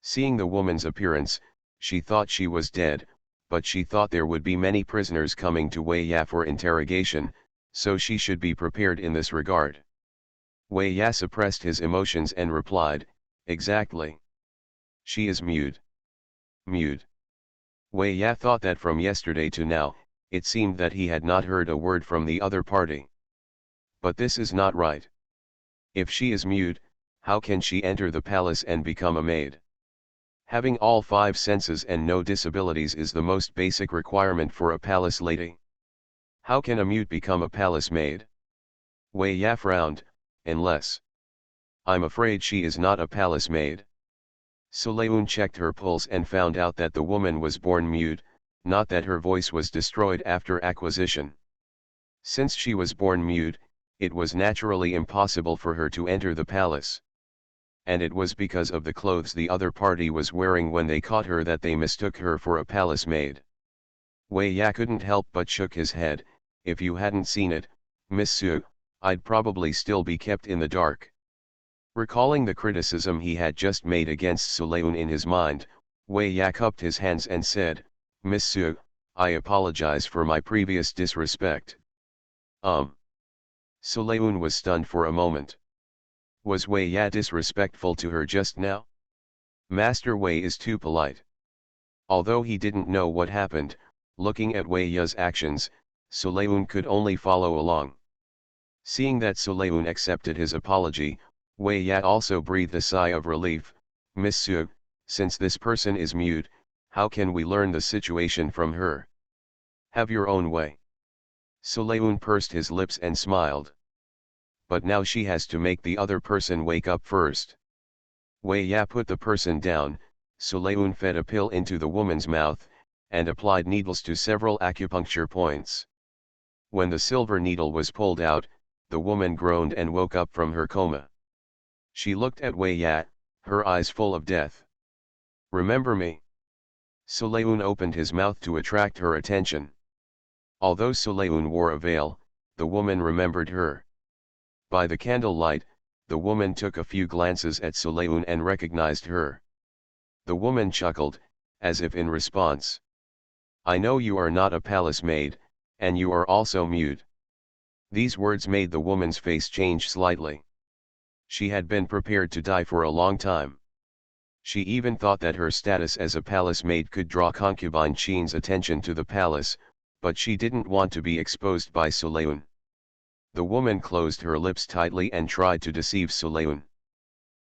Seeing the woman's appearance, she thought she was dead, but she thought there would be many prisoners coming to Wei Ya for interrogation, so she should be prepared in this regard. Wei Ya suppressed his emotions and replied, exactly. She is mute. Mute. Wei Ya thought that from yesterday to now, it seemed that he had not heard a word from the other party. But this is not right. If she is mute, how can she enter the palace and become a maid? Having all 5 senses and no disabilities is the most basic requirement for a palace lady. How can a mute become a palace maid? Wei Ya frowned, unless. I'm afraid she is not a palace maid. Sulayun checked her pulse and found out that the woman was born mute, not that her voice was destroyed after acquisition. Since she was born mute, it was naturally impossible for her to enter the palace. And it was because of the clothes the other party was wearing when they caught her that they mistook her for a palace maid. Wei Ya couldn't help but shook his head. If you hadn't seen it, Miss Su, I'd probably still be kept in the dark. Recalling the criticism he had just made against Sulayun in his mind, Wei Ya cupped his hands and said, Miss Su, I apologize for my previous disrespect. Sulayun was stunned for a moment. Was Wei Ya disrespectful to her just now? Master Wei is too polite. Although he didn't know what happened, looking at Wei Ya's actions, Sulayun could only follow along. Seeing that Sulayun accepted his apology, Wei Ya also breathed a sigh of relief. Miss Su, since this person is mute, how can we learn the situation from her? Have your own way. Sulayun pursed his lips and smiled. But now she has to make the other person wake up first. Wei Ya put the person down. Sulayun fed a pill into the woman's mouth, and applied needles to several acupuncture points. When the silver needle was pulled out, the woman groaned and woke up from her coma. She looked at Wei Ya, her eyes full of death. Remember me? Sulayun opened his mouth to attract her attention. Although Sulayun wore a veil, the woman remembered her. By the candlelight, the woman took a few glances at Sulayun and recognized her. The woman chuckled, as if in response. I know you are not a palace maid, and you are also mute. These words made the woman's face change slightly. She had been prepared to die for a long time. She even thought that her status as a palace maid could draw concubine Qin's attention to the palace, but she didn't want to be exposed by Sulayun. The woman closed her lips tightly and tried to deceive Sulayun.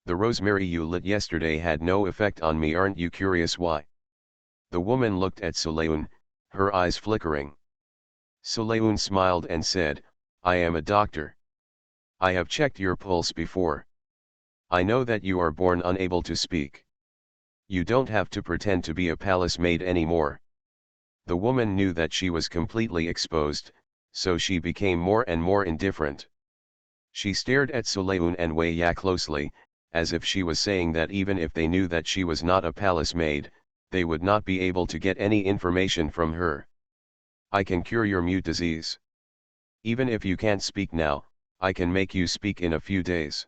The rosemary you lit yesterday had no effect on me, aren't you curious why? The woman looked at Sulayun, her eyes flickering. Sulayun smiled and said, I am a doctor. I have checked your pulse before. I know that you are born unable to speak. You don't have to pretend to be a palace maid anymore. The woman knew that she was completely exposed, so she became more and more indifferent. She stared at Sulayun and Wei Ya closely, as if she was saying that even if they knew that she was not a palace maid, they would not be able to get any information from her. I can cure your mute disease. Even if you can't speak now, I can make you speak in a few days.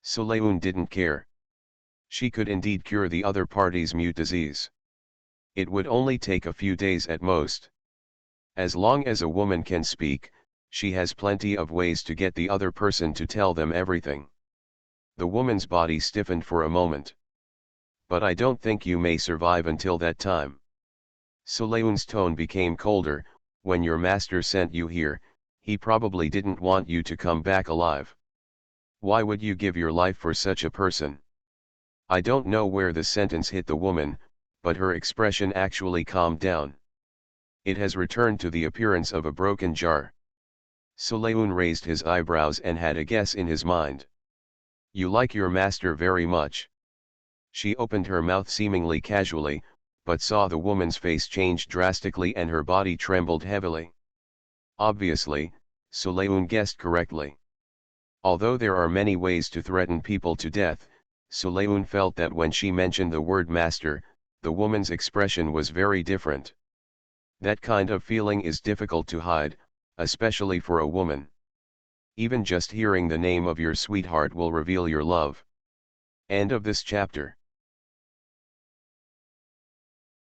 Sulayun didn't care. She could indeed cure the other party's mute disease. It would only take a few days at most. As long as a woman can speak, she has plenty of ways to get the other person to tell them everything. The woman's body stiffened for a moment. But I don't think you may survive until that time. Sulayun's tone became colder. When your master sent you here, he probably didn't want you to come back alive. Why would you give your life for such a person? I don't know where the sentence hit the woman, but her expression actually calmed down. It has returned to the appearance of a broken jar. Sulayun raised his eyebrows and had a guess in his mind. You like your master very much. She opened her mouth seemingly casually, but saw the woman's face change drastically and her body trembled heavily. Obviously, Sulayun guessed correctly. Although there are many ways to threaten people to death, Sulayun felt that when she mentioned the word master, the woman's expression was very different. That kind of feeling is difficult to hide, especially for a woman. Even just hearing the name of your sweetheart will reveal your love. End of this chapter.